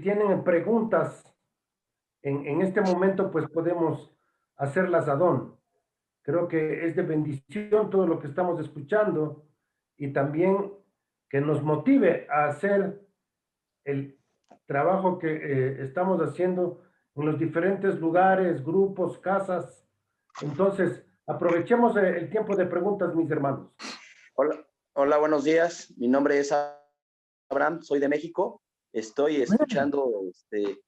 tienen preguntas en este momento, pues podemos hacerlas a Don. Creo que es de bendición todo lo que estamos escuchando y también que nos motive a hacer el trabajo que estamos haciendo en los diferentes lugares, grupos, casas. Entonces, aprovechemos el tiempo de preguntas, mis hermanos. Hola, hola, buenos días. Mi nombre es Abraham, soy de México. Estoy escuchando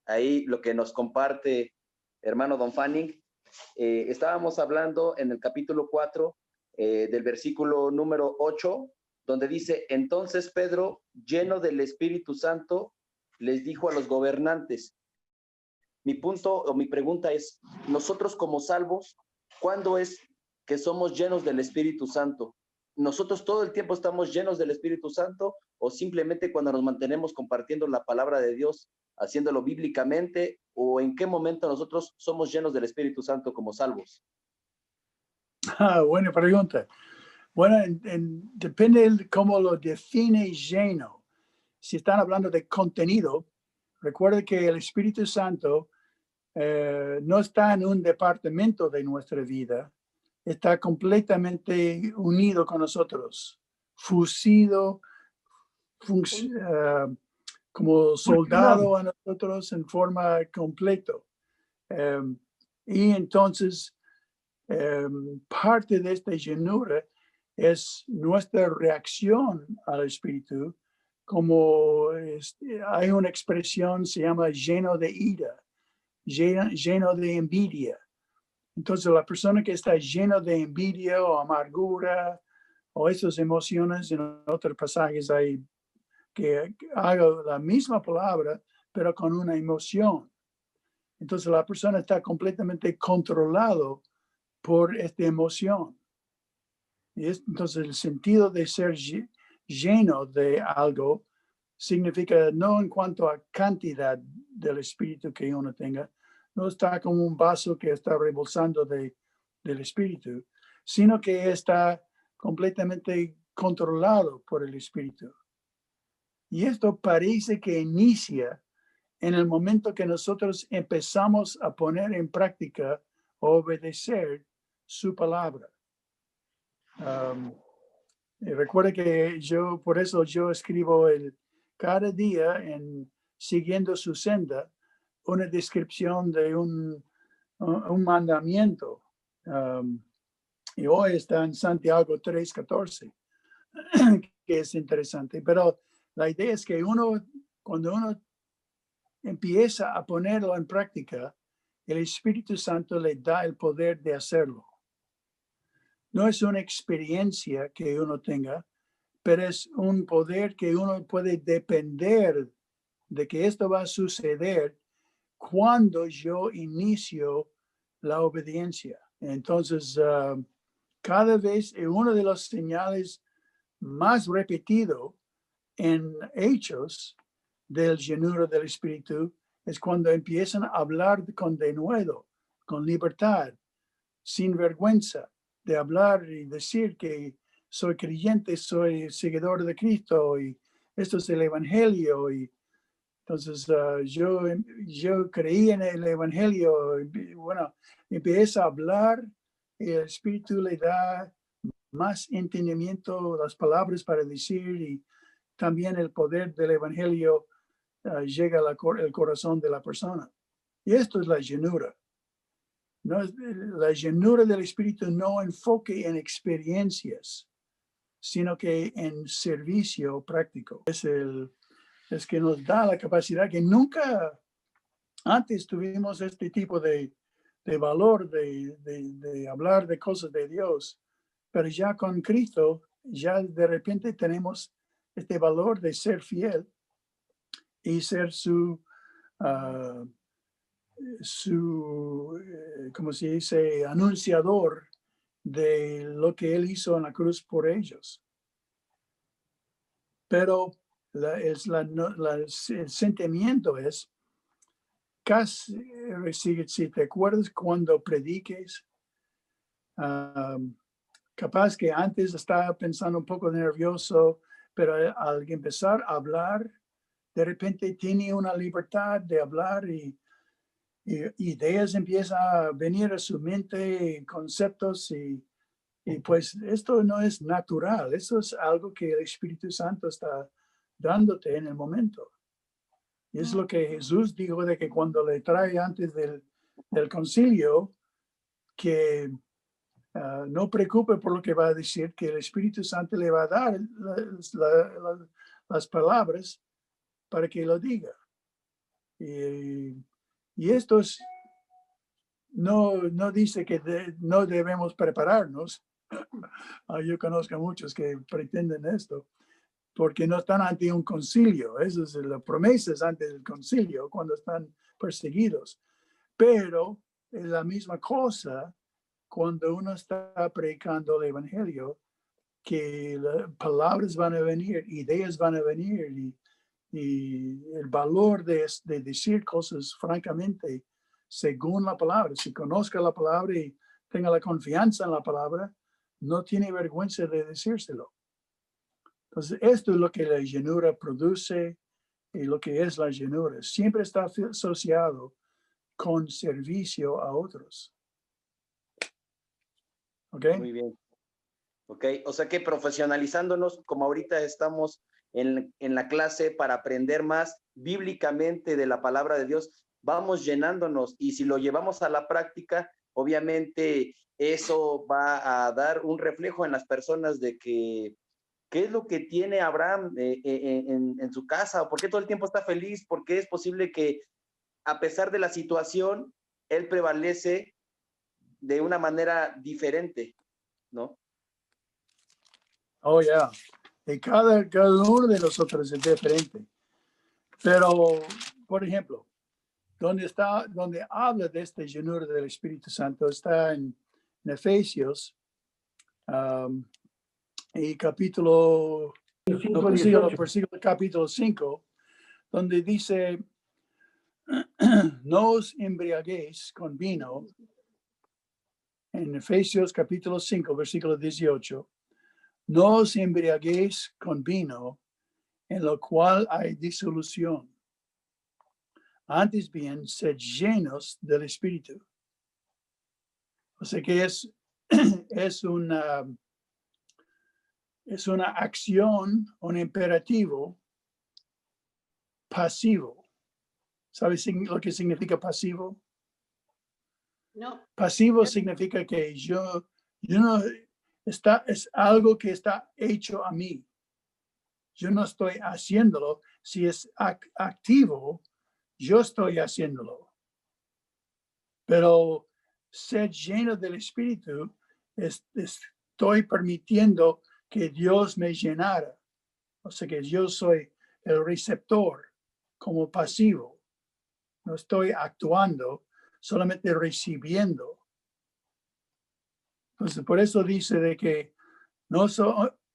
ahí lo que nos comparte hermano Don Fanning. Estábamos hablando en el capítulo 4 del versículo número 8, donde dice, entonces Pedro, lleno del Espíritu Santo, les dijo a los gobernantes. Mi punto o mi pregunta es, nosotros como salvos, ¿cuándo es que somos llenos del Espíritu Santo? ¿Nosotros todo el tiempo estamos llenos del Espíritu Santo o simplemente cuando nos mantenemos compartiendo la palabra de Dios, haciéndolo bíblicamente, o en qué momento nosotros somos llenos del Espíritu Santo como salvos? Buena pregunta. Bueno, depende de cómo lo define lleno. Si están hablando de contenido, recuerda que el Espíritu Santo no está en un departamento de nuestra vida, está completamente unido con nosotros, fusido, como soldado a nosotros en forma completa. Y entonces, parte de esta llenura es nuestra reacción al Espíritu, como hay una expresión, se llama lleno de ira, lleno de envidia. Entonces, la persona que está llena de envidia o amargura o esas emociones, en otros pasajes hay que haga la misma palabra, pero con una emoción. Entonces, la persona está completamente controlado por esta emoción. Y entonces, el sentido de ser lleno de algo significa no en cuanto a cantidad del espíritu que uno tenga, no está como un vaso que está rebosando del espíritu, sino que está completamente controlado por el espíritu. Y esto parece que inicia en el momento que nosotros empezamos a poner en práctica, obedecer su palabra. Y recuerda que por eso yo escribo cada día siguiendo su senda, una descripción de un mandamiento. Y hoy está en Santiago 3:14, que es interesante. Pero la idea es que cuando uno empieza a ponerlo en práctica, el Espíritu Santo le da el poder de hacerlo. No es una experiencia que uno tenga, pero es un poder que uno puede depender de que esto va a suceder cuando yo inicio la obediencia. Entonces, cada vez uno de los señales más repetido en Hechos del llenura del Espíritu es cuando empiezan a hablar con denuedo, con libertad, sin vergüenza de hablar y decir que soy creyente, soy seguidor de Cristo y esto es el Evangelio. Y entonces yo creí en el Evangelio. Y, bueno, empieza a hablar y el Espíritu le da más entendimiento, las palabras para decir, y también el poder del Evangelio llega al corazón de la persona. Y esto es la llenura. No, la llenura del Espíritu no enfoque en experiencias, sino que en servicio práctico. Es que nos da la capacidad que nunca antes tuvimos este tipo de valor de hablar de cosas de Dios, pero ya con Cristo, ya de repente tenemos este valor de ser fiel y ser su como se dice, anunciador de lo que él hizo en la cruz por ellos. Pero el sentimiento es casi, si te acuerdas cuando prediques, capaz que antes estaba pensando un poco nervioso, pero al empezar a hablar, de repente tiene una libertad de hablar y ideas empiezan a venir a su mente, conceptos y pues esto no es natural, eso es algo que el Espíritu Santo está dándote en el momento. Y es lo que Jesús dijo de que cuando le trae antes del concilio, que no preocupe por lo que va a decir, que el Espíritu Santo le va a dar las palabras para que lo diga. Y esto no dice que no debemos prepararnos. Yo conozco a muchos que pretenden esto, porque no están ante un concilio. Eso es la promesa antes del concilio, cuando están perseguidos. Pero es la misma cosa cuando uno está predicando el evangelio, que las palabras van a venir, ideas van a venir y el valor de decir cosas francamente según la palabra. Si conozca la palabra y tenga la confianza en la palabra, no tiene vergüenza de decírselo. Entonces, esto es lo que la llenura produce y lo que es la llenura. Siempre está asociado con servicio a otros. ¿Ok? Muy bien. Ok, o sea que profesionalizándonos, como ahorita estamos en la clase para aprender más bíblicamente de la palabra de Dios, vamos llenándonos y si lo llevamos a la práctica, obviamente eso va a dar un reflejo en las personas de que qué es lo que tiene Abraham en su casa, por qué todo el tiempo está feliz, por qué es posible que a pesar de la situación, él prevalece de una manera diferente, ¿no? Oh, ya. Y cada uno de nosotros es diferente. Pero, por ejemplo, donde habla de esta llenura del Espíritu Santo está en Efesios y capítulo 5:18. capítulo 5, donde dice, no os embriaguéis con vino, en Efesios capítulo 5, versículo 18, no os embriaguéis con vino, en lo cual hay disolución. Antes bien, sed llenos del Espíritu. O sea que es una acción, un imperativo pasivo. ¿Sabes lo que significa pasivo? No. Pasivo significa que yo no es algo que está hecho a mí. Yo no estoy haciéndolo. Si es activo, yo estoy haciéndolo. Pero ser lleno del Espíritu, estoy permitiendo que Dios me llenara. O sea que yo soy el receptor como pasivo. No estoy actuando, solamente recibiendo. Entonces, por eso dice de que no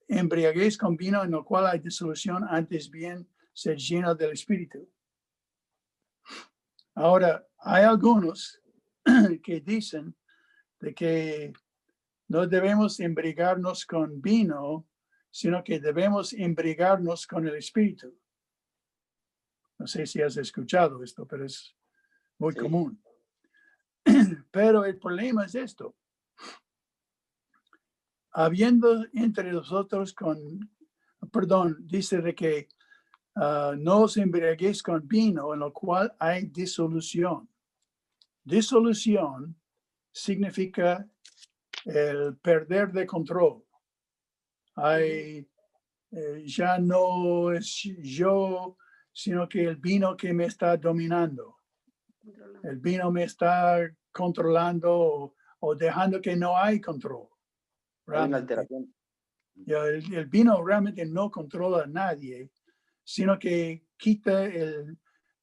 embriaguéis con vino en el cual hay disolución, antes bien ser lleno del Espíritu. Ahora, hay algunos que dicen de que no debemos embriagarnos con vino, sino que debemos embriagarnos con el Espíritu. No sé si has escuchado esto, pero es muy común. Pero el problema es esto. Habiendo entre nosotros dice de que no os embriaguéis con vino en lo cual hay disolución. Disolución significa el perder de control. Ya no es yo, sino que el vino que me está dominando. El vino me está controlando o dejando que no hay control. Hay una alteración. El vino realmente no controla a nadie, sino que quita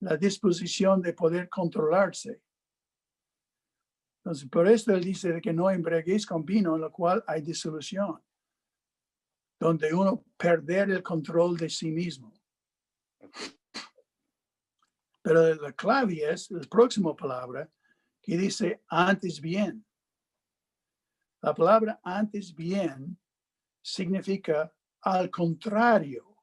la disposición de poder controlarse. Entonces, por esto él dice que no embriaguéis con vino, en lo cual hay disolución, donde uno perder el control de sí mismo. Pero la clave es la próxima palabra que dice antes bien. La palabra antes bien significa al contrario.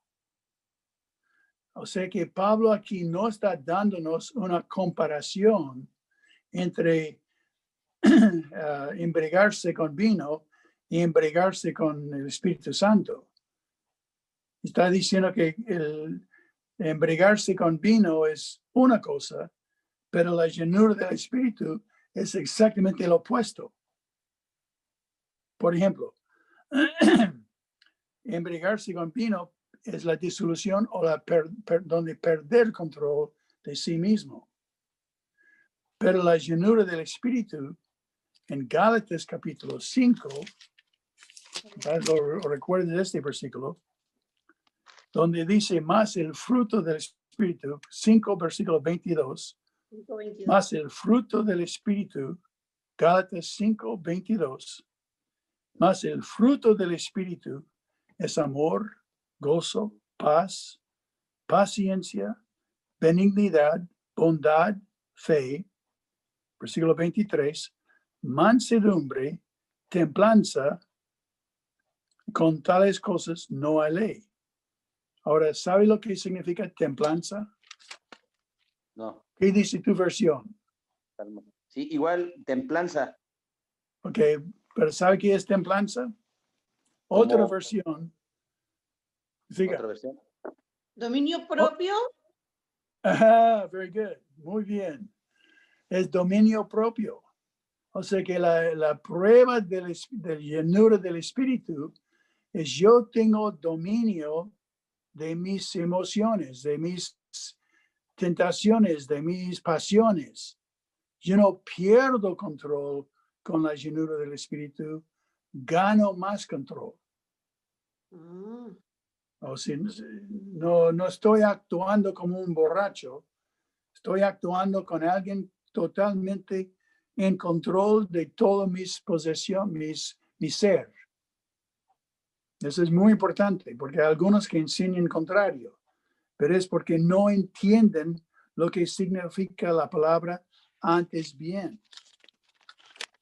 O sea que Pablo aquí no está dándonos una comparación entre embriagarse con vino y embriagarse con el Espíritu Santo. Está diciendo que el embriagarse con vino es una cosa, pero la llenura del Espíritu es exactamente lo opuesto. Por ejemplo, embriagarse con vino es la disolución o donde perder control de sí mismo. Pero la llenura del Espíritu, en Gálatas capítulo 5, lo recuerden de este versículo, donde dice más el fruto del Espíritu, 5 versículo 22, 5:22. más el fruto del Espíritu, Gálatas 5, 22, más el fruto del Espíritu es amor, gozo, paz, paciencia, benignidad, bondad, fe, versículo 23, mansedumbre, templanza, con tales cosas no hay ley. Ahora, ¿sabe lo que significa templanza? No. ¿Qué dice tu versión? Sí, igual, templanza. Ok, pero ¿sabe qué es templanza? Otra Como versión. Siga. otra versión. Dominio propio. Ajá, very good. Muy bien. Es dominio propio. O sea que la prueba del llenura del Espíritu es yo tengo dominio de mis emociones, de mis tentaciones, de mis pasiones. Yo no pierdo control con la llenura del Espíritu, gano más control. Ah, O sea, no estoy actuando como un borracho, estoy actuando con alguien totalmente en control de todas mis posesiones, mi ser. Eso es muy importante porque hay algunos que enseñan contrario, pero es porque no entienden lo que significa la palabra antes bien.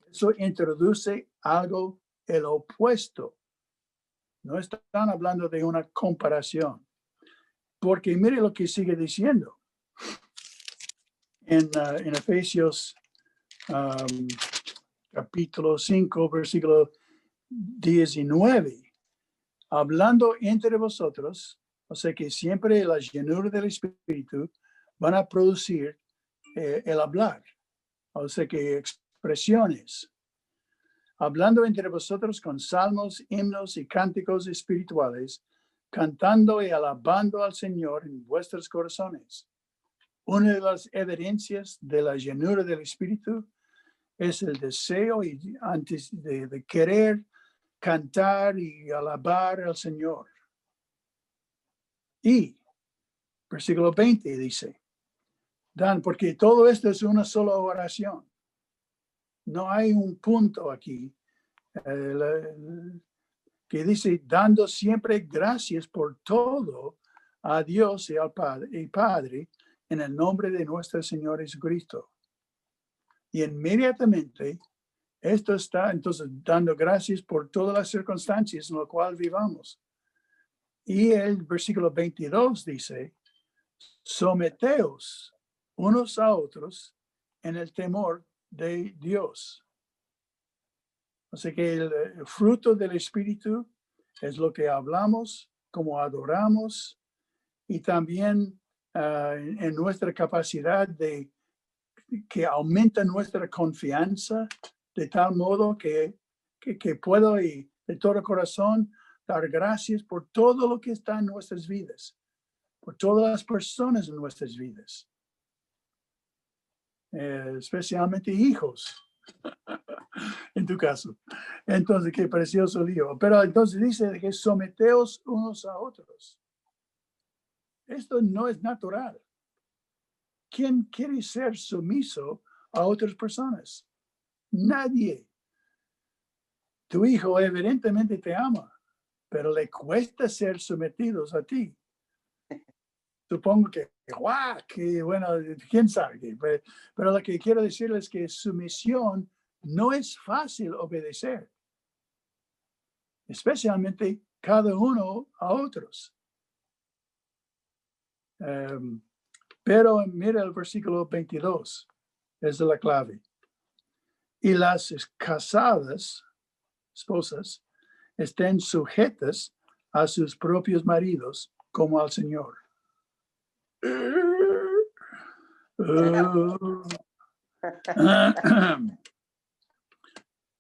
Eso introduce algo, el opuesto. No están hablando de una comparación. Porque mire lo que sigue diciendo. En Efesios capítulo 5, versículo 19. Hablando entre vosotros, o sea que siempre la llenura del Espíritu van a producir el hablar. O sea que expresiones. Hablando entre vosotros con salmos, himnos y cánticos espirituales, cantando y alabando al Señor en vuestros corazones. Una de las evidencias de la llenura del Espíritu es el deseo y antes de querer cantar y alabar al Señor. Y versículo 20 dice, Dan, porque todo esto es una sola oración. No hay un punto aquí que dice, dando siempre gracias por todo a Dios y al Padre en el nombre de nuestro Señor Jesucristo. Y inmediatamente esto está entonces dando gracias por todas las circunstancias en las cuales vivamos. Y el versículo 22 dice, someteos unos a otros en el temor de Dios. Así que el fruto del Espíritu es lo que hablamos, como adoramos, y también en nuestra capacidad de que aumenta nuestra confianza de tal modo que puedo y de todo corazón dar gracias por todo lo que está en nuestras vidas, por todas las personas en nuestras vidas, especialmente hijos, en tu caso. Entonces, qué precioso lío. Pero entonces dice que someteos unos a otros. Esto no es natural. ¿Quién quiere ser sumiso a otras personas? Nadie. Tu hijo evidentemente te ama, pero le cuesta ser sometidos a ti. Supongo que, bueno, quién sabe. Pero lo que quiero decirles es que sumisión no es fácil obedecer, especialmente cada uno a otros. Pero mira el versículo 22, es la clave. Y las casadas, esposas, estén sujetas a sus propios maridos como al Señor.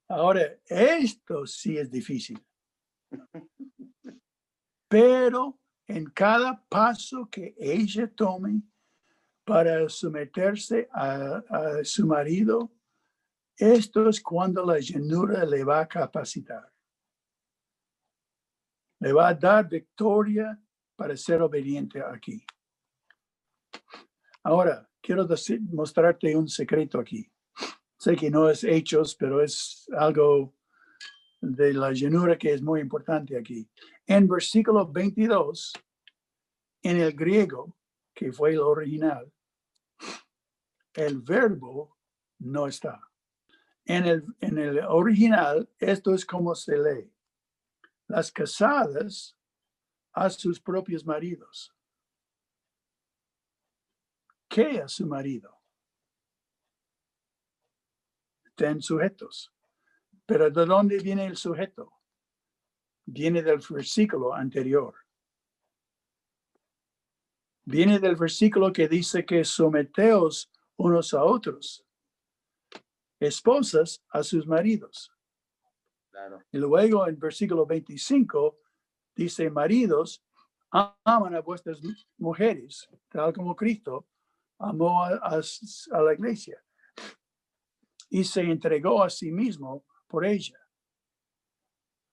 Ahora, esto sí es difícil. Pero en cada paso que ella tome para someterse a su marido, esto es cuando la llenura le va a capacitar. Le va a dar victoria para ser obediente aquí. Ahora, quiero mostrarte un secreto aquí. Sé que no es Hechos, pero es algo de la llenura que es muy importante aquí. En versículo 22, en el griego, que fue el original, el verbo no está. En el original, esto es como se lee. Las casadas a sus propios maridos. ¿Qué a su marido? Estén sujetos. Pero ¿de dónde viene el sujeto? Viene del versículo anterior. Viene del versículo que dice que someteos unos a otros. Esposas a sus maridos. Claro. Y luego en versículo 25 dice, maridos, aman a vuestras mujeres, tal como Cristo amó a la iglesia y se entregó a sí mismo por ella.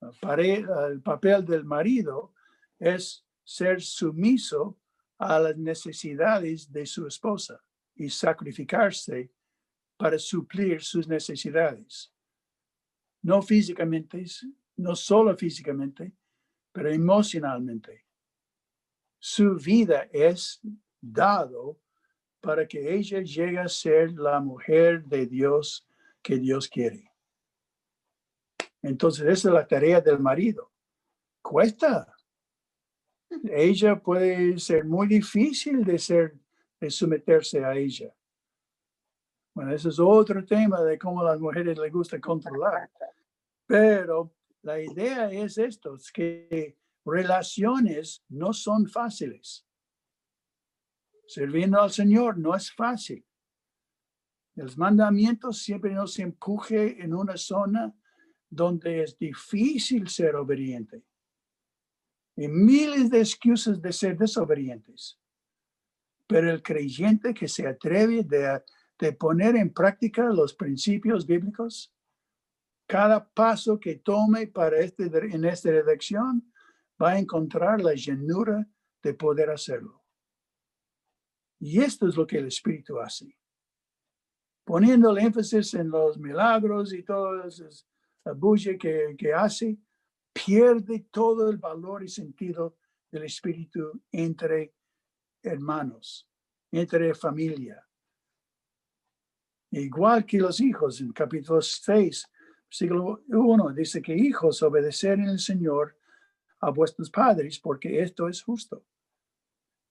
El papel del marido es ser sumiso a las necesidades de su esposa y sacrificarse para suplir sus necesidades. No físicamente, no solo físicamente, pero emocionalmente. Su vida es dado para que ella llegue a ser la mujer de Dios que Dios quiere. Entonces, esa es la tarea del marido. Cuesta. Ella puede ser muy difícil de someterse a ella. Bueno, ese es otro tema de cómo a las mujeres les gusta controlar. Pero la idea es esto, es que relaciones no son fáciles. Sirviendo al Señor no es fácil. Los mandamientos siempre nos empuje en una zona donde es difícil ser obediente. Y miles de excusas de ser desobedientes. Pero el creyente que se atreve de poner en práctica los principios bíblicos, cada paso que tome en esta dirección va a encontrar la llenura de poder hacerlo. Y esto es lo que el Espíritu hace. Poniendo el énfasis en los milagros y toda la bulla que hace, pierde todo el valor y sentido del Espíritu entre hermanos, entre familia. Igual que los hijos, en capítulo 6, versículo 1, dice que hijos, obedecer en el Señor a vuestros padres, porque esto es justo.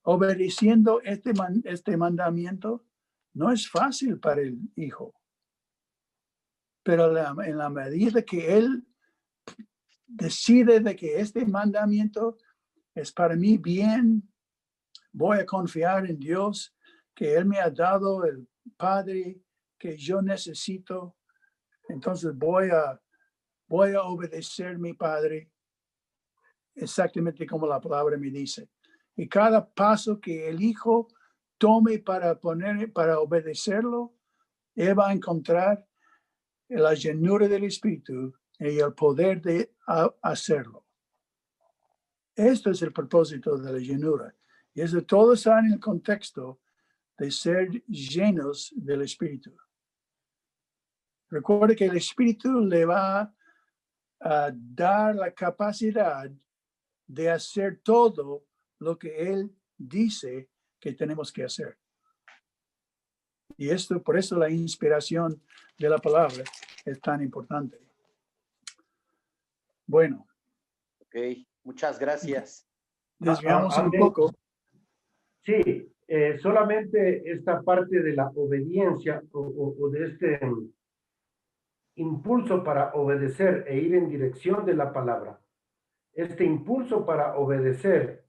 Obedeciendo este mandamiento no es fácil para el hijo, pero en la medida que él decide de que este mandamiento es para mí bien, voy a confiar en Dios, que Él me ha dado el Padre que yo necesito, entonces voy a obedecer a mi Padre exactamente como la palabra me dice. Y cada paso que el hijo tome para obedecerlo, él va a encontrar la llenura del Espíritu y el poder de hacerlo. Esto es el propósito de la llenura. Y eso todo está en el contexto de ser llenos del Espíritu. Recuerde que el Espíritu le va a dar la capacidad de hacer todo lo que Él dice que tenemos que hacer. Y por eso la inspiración de la palabra es tan importante. Bueno. Ok, muchas gracias. Desviamos un Amén. poco. Sí, solamente esta parte de la obediencia o de este impulso para obedecer e ir en dirección de la palabra. Este impulso para obedecer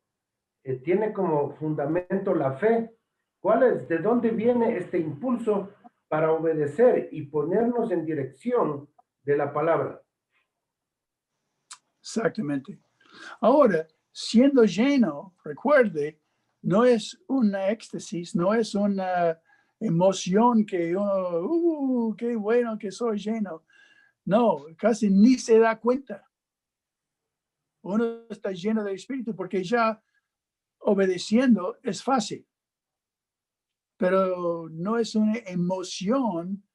tiene como fundamento la fe. ¿Cuál es? ¿De dónde viene este impulso para obedecer y ponernos en dirección de la palabra? Exactamente. Ahora, siendo lleno, recuerde, no es una éxtasis, no es una emoción que uno, qué bueno que soy lleno. No, casi ni se da cuenta. Uno está lleno del Espíritu porque ya obedeciendo es fácil, pero no es una emoción,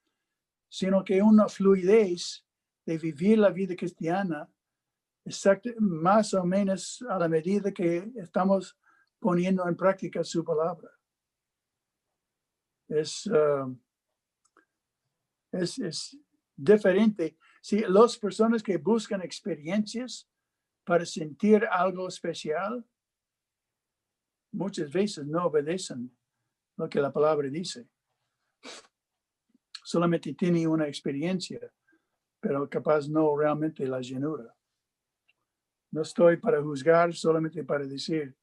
sino que una fluidez de vivir la vida cristiana, más o menos a la medida que estamos poniendo en práctica su palabra. Es diferente. Si las personas que buscan experiencias para sentir algo especial, muchas veces no obedecen lo que la palabra dice. Solamente tiene una experiencia, pero capaz no realmente la llenura. No estoy para juzgar, solamente para decir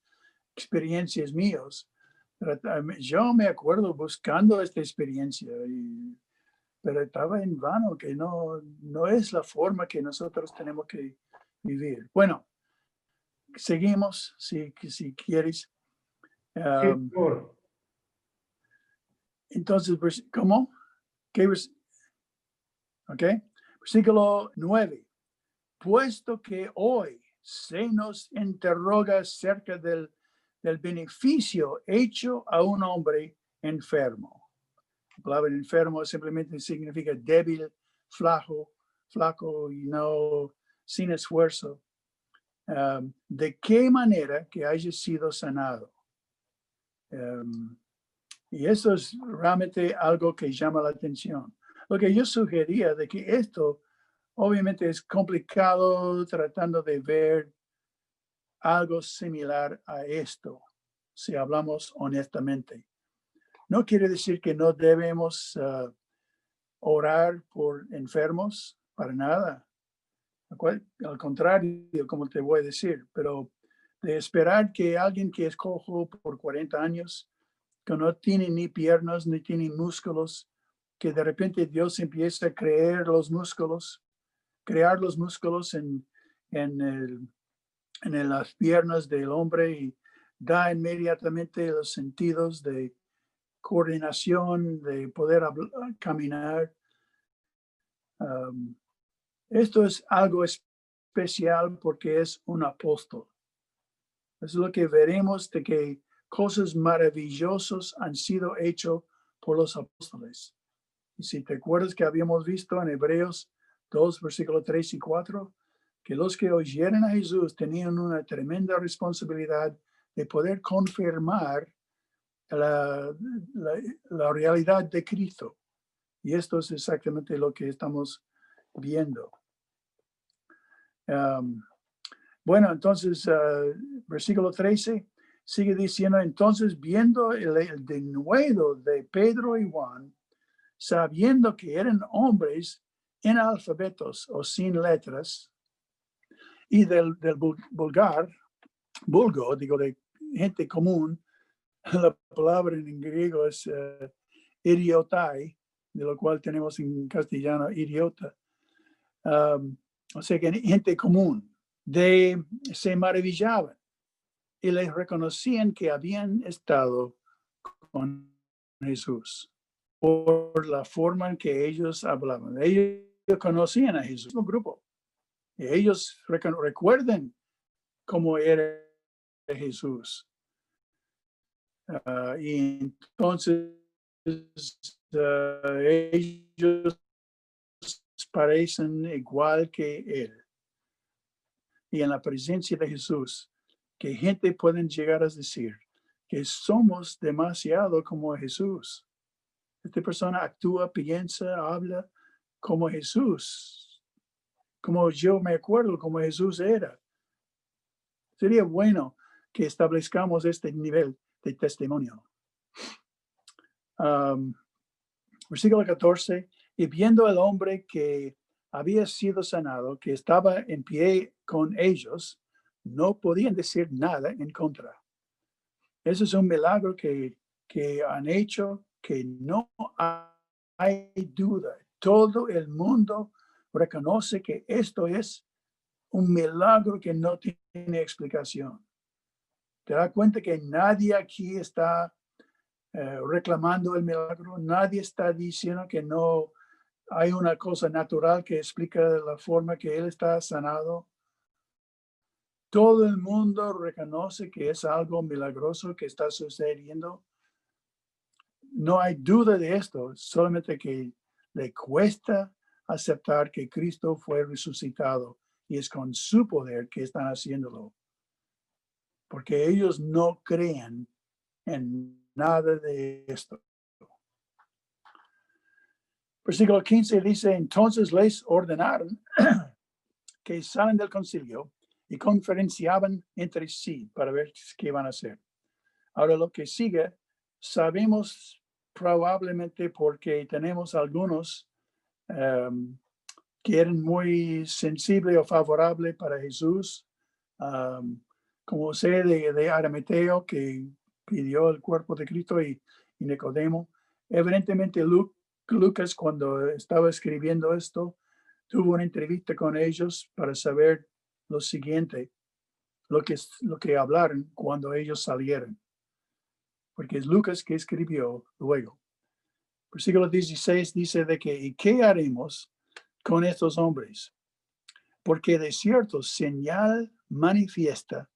experiencias mías. Pero yo me acuerdo buscando esta experiencia, pero estaba en vano, que no es la forma que nosotros tenemos que vivir. Bueno, seguimos, si quieres. Sí, por Entonces, ¿cómo? Ok. Versículo 9. Puesto que hoy se nos interroga acerca del beneficio hecho a un hombre enfermo. La palabra enfermo simplemente significa débil, flaco y no sin esfuerzo. ¿De qué manera que haya sido sanado? Y eso es realmente algo que llama la atención. Lo que yo sugería de que esto obviamente es complicado tratando de ver algo similar a esto, si hablamos honestamente. No quiere decir que no debemos orar por enfermos, para nada. Al contrario, como te voy a decir, pero de esperar que alguien que es cojo por 40 años, que no tiene ni piernas, ni tiene músculos, que de repente Dios empieza a crear los músculos en las piernas del hombre y da inmediatamente los sentidos de coordinación, de poder caminar. Esto es algo especial porque es un apóstol. Es lo que veremos de que cosas maravillosas han sido hechas por los apóstoles. Y si te acuerdas que habíamos visto en Hebreos 2, versículos 3 y 4, que los que oyeron a Jesús tenían una tremenda responsabilidad de poder confirmar la realidad de Cristo. Y esto es exactamente lo que estamos viendo. Bueno, entonces, versículo 13 sigue diciendo, entonces viendo el denuedo de Pedro y Juan, sabiendo que eran hombres analfabetos o sin letras, y del vulgo, digo, de gente común, la palabra en griego es idiotai, de lo cual tenemos en castellano idiota. O sea que gente común, se maravillaban y les reconocían que habían estado con Jesús por la forma en que ellos hablaban. Ellos conocían a Jesús, un grupo. Y ellos recuerden cómo era Jesús. Y entonces ellos parecen igual que él. Y en la presencia de Jesús, que gente pueden llegar a decir que somos demasiado como Jesús. Esta persona actúa, piensa, habla como Jesús, como yo me acuerdo como Jesús era. Sería bueno que establezcamos este nivel de testimonio. Versículo 14. Y viendo el hombre que había sido sanado, que estaba en pie con ellos, no podían decir nada en contra. Eso es un milagro que han hecho, que no hay duda. Todo el mundo reconoce que esto es un milagro que no tiene explicación. Te das cuenta que nadie aquí está reclamando el milagro, nadie está diciendo que no hay una cosa natural que explica la forma que él está sanado. Todo el mundo reconoce que es algo milagroso que está sucediendo. No hay duda de esto, solamente que le cuesta aceptar que Cristo fue resucitado y es con su poder que están haciéndolo. Porque ellos no creen en nada de esto. Versículo 15 dice, entonces les ordenaron que salen del concilio y conferenciaban entre sí para ver qué van a hacer. Ahora lo que sigue, sabemos probablemente porque tenemos algunos que eran muy sensibles o favorables para Jesús, como sé de Arimateo que pidió el cuerpo de Cristo y Nicodemo. Evidentemente Lucas, cuando estaba escribiendo esto, tuvo una entrevista con ellos para saber lo siguiente, lo que hablaron cuando ellos salieron. Porque es Lucas que escribió luego. Versículo 16 dice de que, ¿y qué haremos con estos hombres? Porque de cierto señal manifiesta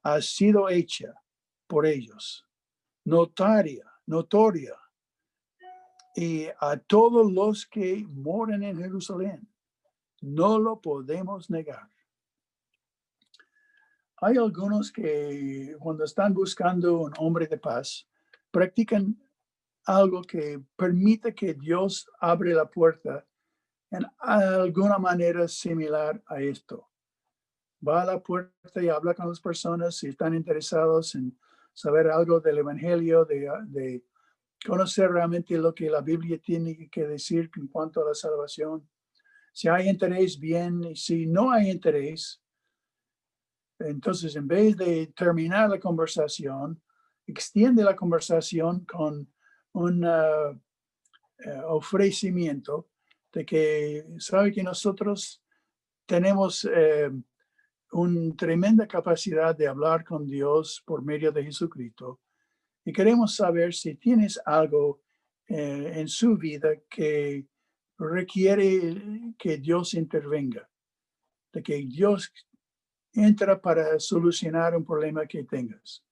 ha sido hecha por ellos, notoria, y a todos los que moran en Jerusalén. No lo podemos negar. Hay algunos que cuando están buscando un hombre de paz, practican algo que permite que Dios abre la puerta en alguna manera similar a esto. Va a la puerta y habla con las personas si están interesados en saber algo del evangelio, de conocer realmente lo que la Biblia tiene que decir en cuanto a la salvación. Si hay interés, bien, y si no hay interés, entonces en vez de terminar la conversación, extiende la conversación con un ofrecimiento de que sabe que nosotros tenemos una tremenda capacidad de hablar con Dios por medio de Jesucristo y queremos saber si tienes algo en su vida que requiere que Dios intervenga, de que Dios entra para solucionar un problema que tengas.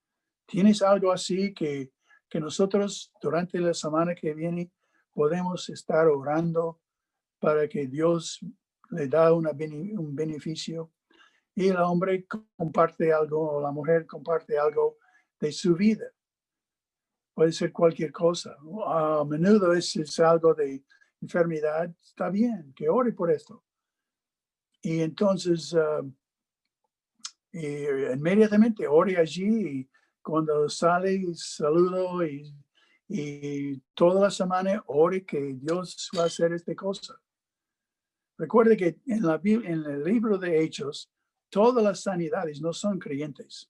¿Tienes algo así que nosotros durante la semana que viene podemos estar orando para que Dios le da un beneficio? Y el hombre comparte algo o la mujer comparte algo de su vida. Puede ser cualquier cosa. A menudo es algo de enfermedad. Está bien, que ore por esto. Y entonces inmediatamente ore allí y cuando sale saludo y toda la semana ore que Dios va a hacer esta cosa. Recuerde que en el libro de Hechos, todas las sanidades no son creyentes.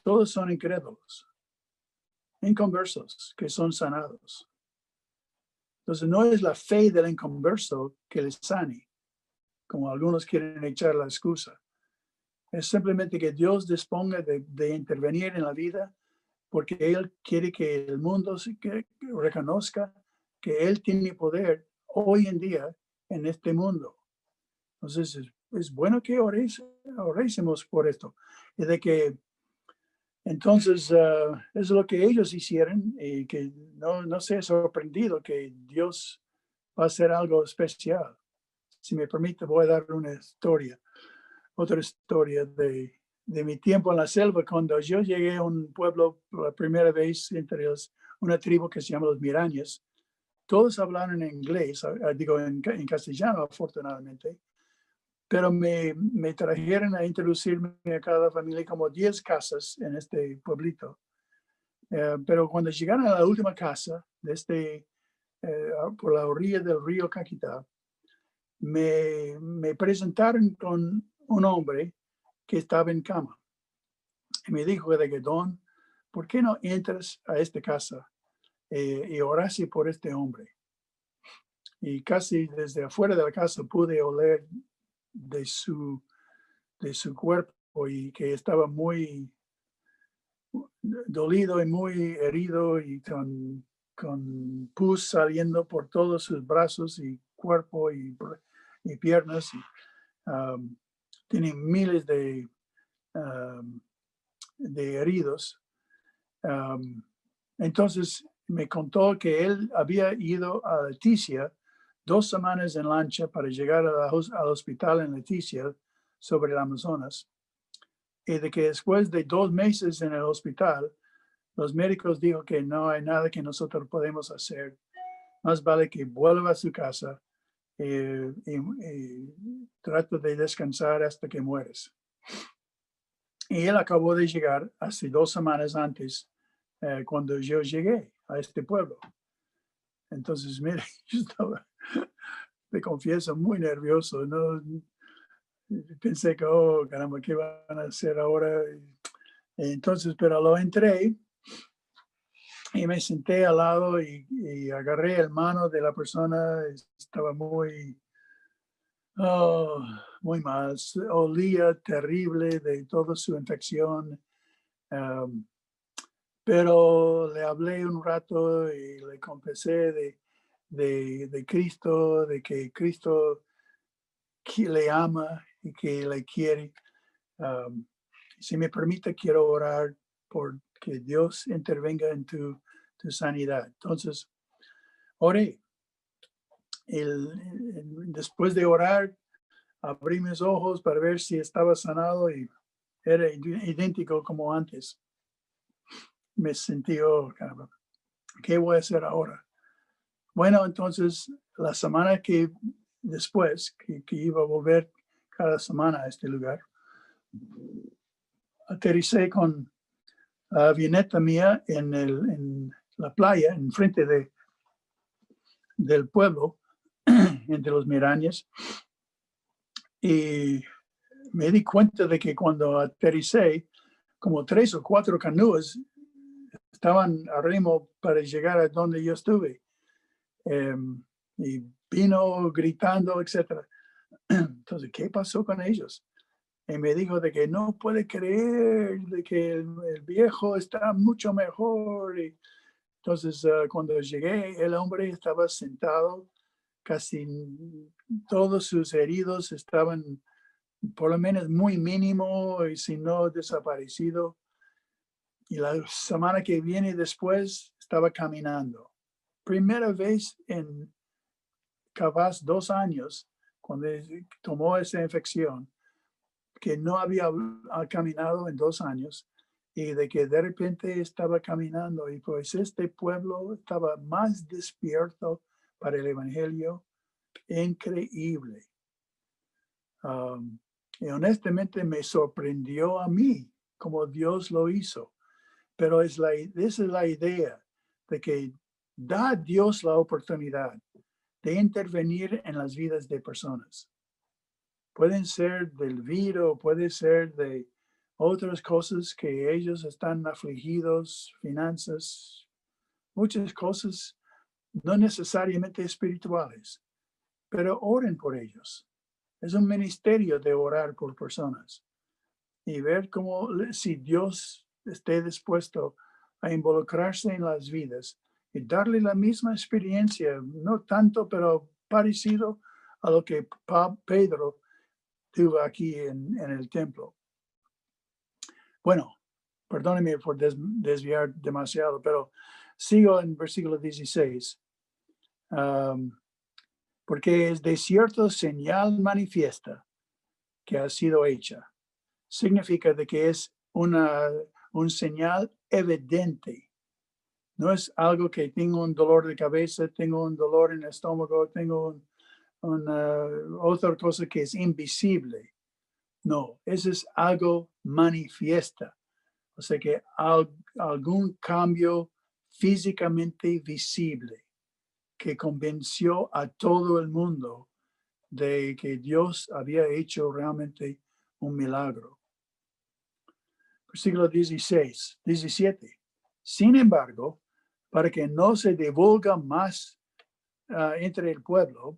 Todos son incrédulos, inconversos, que son sanados. Entonces no es la fe del inconverso que les sane, como algunos quieren echar la excusa. Es simplemente que Dios disponga de intervenir en la vida porque Él quiere que el mundo que reconozca que Él tiene poder hoy en día en este mundo. Entonces es bueno que oremos por esto. Y de que entonces es lo que ellos hicieron y que no se ha sorprendido que Dios va a hacer algo especial. Si me permite, voy a dar otra historia de mi tiempo en la selva. Cuando yo llegué a un pueblo por la primera vez entre una tribu que se llama los Mirañas, todos hablaron en inglés, digo en castellano afortunadamente, pero me trajeron a introducirme a cada familia, como 10 casas en este pueblito. Pero cuando llegaron a la última casa, por la orilla del río Caquetá, me presentaron con un hombre que estaba en cama. Y me dijo de que, Don, ¿por qué no entras a esta casa y orase por este hombre? Y casi desde afuera de la casa pude oler de su cuerpo y que estaba muy dolido y muy herido y con pus saliendo por todos sus brazos y cuerpo y piernas. Tiene miles de heridos. Entonces me contó que él había ido a Leticia 2 semanas en lancha para llegar al hospital en Leticia sobre el Amazonas. Y de que después de 2 meses en el hospital, los médicos dijo que no hay nada que nosotros podemos hacer. Más vale que vuelva a su casa y trate de descansar hasta que mueres. Y él acabó de llegar hace 2 semanas antes, cuando yo llegué a este pueblo. Entonces, mire, yo estaba, te confieso, muy nervioso. ¿No? Pensé que, oh, caramba, ¿qué van a hacer ahora? Entonces, pero lo entré y me senté al lado y agarré el mano de la persona. Estaba muy mal. Olía terrible de toda su infección. Pero le hablé un rato y le confesé de Cristo, de que Cristo le ama y que le quiere. Si me permite, quiero orar por que Dios intervenga en tu sanidad. Entonces, oré. Después de orar, abrí mis ojos para ver si estaba sanado y era idéntico como antes. Me sentí, oh, caramba, ¿qué voy a hacer ahora? Bueno, entonces, la semana que después, que iba a volver cada semana a este lugar, aterricé con la avioneta mía en la playa, enfrente del pueblo, entre los mirañas, y me di cuenta de que cuando aterricé, como 3 o 4 canoas estaban a remo para llegar a donde yo estuve. Y vino gritando, etc. Entonces, ¿qué pasó con ellos? Y me dijo de que no puede creer de que el viejo está mucho mejor. Y entonces, cuando llegué, el hombre estaba sentado, casi todos sus heridos estaban por lo menos muy mínimo y si no desaparecido. Y la semana que viene después estaba caminando. Primera vez en capaz 2 años, cuando tomó esa infección, que no había caminado en 2 años y de que de repente estaba caminando y pues este pueblo estaba más despierto para el evangelio. Increíble. Y honestamente me sorprendió a mí como Dios lo hizo. Pero esa es la idea de que da a Dios la oportunidad de intervenir en las vidas de personas. Pueden ser del virus, puede ser de otras cosas que ellos están afligidos, finanzas, muchas cosas no necesariamente espirituales, pero oren por ellos. Es un ministerio de orar por personas y ver cómo, si Dios esté dispuesto a involucrarse en las vidas y darle la misma experiencia, no tanto, pero parecido a lo que Pedro tuvo aquí en el templo. Bueno, perdónenme por desviar demasiado, pero sigo en versículo 16. Porque es de cierto señal manifiesta que ha sido hecha. Significa de que es un señal evidente. No es algo que tengo un dolor de cabeza, tengo un dolor en el estómago, tengo otra cosa que es invisible. No, eso es algo manifiesta. O sea que algún cambio físicamente visible que convenció a todo el mundo de que Dios había hecho realmente un milagro. Versículo 17. Sin embargo, para que no se divulga más entre el pueblo,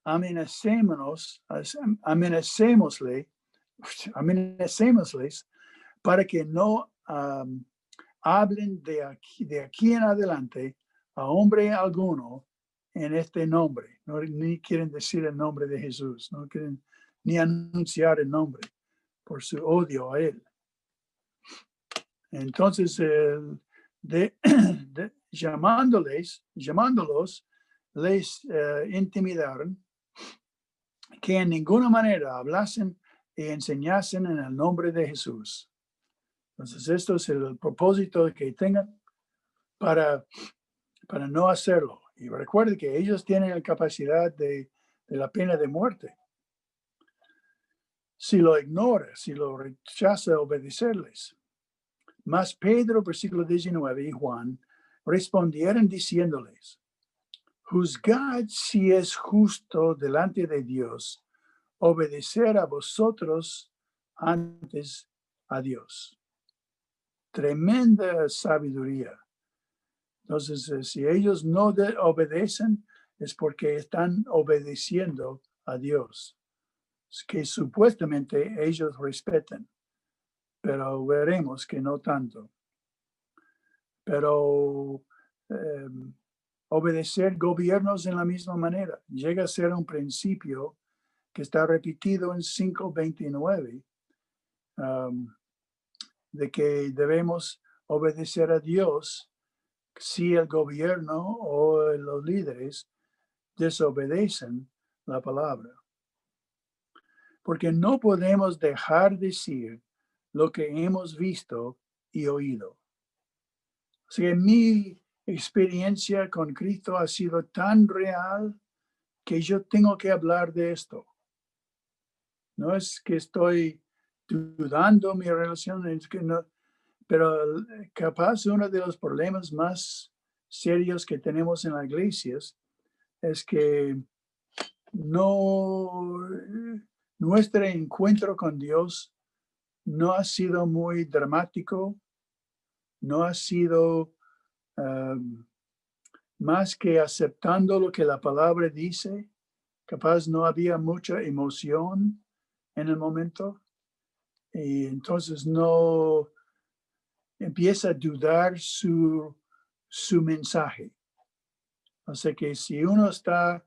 amenacémosles para que no hablen de aquí en adelante a hombre alguno en este nombre. No, ni quieren decir el nombre de Jesús, no quieren ni anunciar el nombre por su odio a él. Entonces, llamándolos, les intimidaron que en ninguna manera hablasen y enseñasen en el nombre de Jesús. Entonces, esto es el propósito que tengan para no hacerlo. Y recuerde que ellos tienen la capacidad de la pena de muerte. Si lo ignora, si lo rechaza, obedecerles. Mas Pedro, versículo 19, y Juan respondieron diciéndoles: juzgad si es justo delante de Dios obedecer a vosotros antes a Dios. Tremenda sabiduría. Entonces, si ellos no obedecen, es porque están obedeciendo a Dios, que supuestamente ellos respetan, pero veremos que no tanto. Pero obedecer gobiernos en la misma manera llega a ser un principio que está repetido en 5:29, de que debemos obedecer a Dios si el gobierno o los líderes desobedecen la palabra. Porque no podemos dejar decir lo que hemos visto y oído. O sea, mi experiencia con Cristo ha sido tan real que yo tengo que hablar de esto. No es que estoy dudando mi relación, es que no, pero capaz uno de los problemas más serios que tenemos en las iglesias es que nuestro encuentro con Dios no ha sido muy dramático, no ha sido más que aceptando lo que la palabra dice. Capaz no había mucha emoción en el momento y entonces no empieza a dudar su mensaje. O sea que si uno está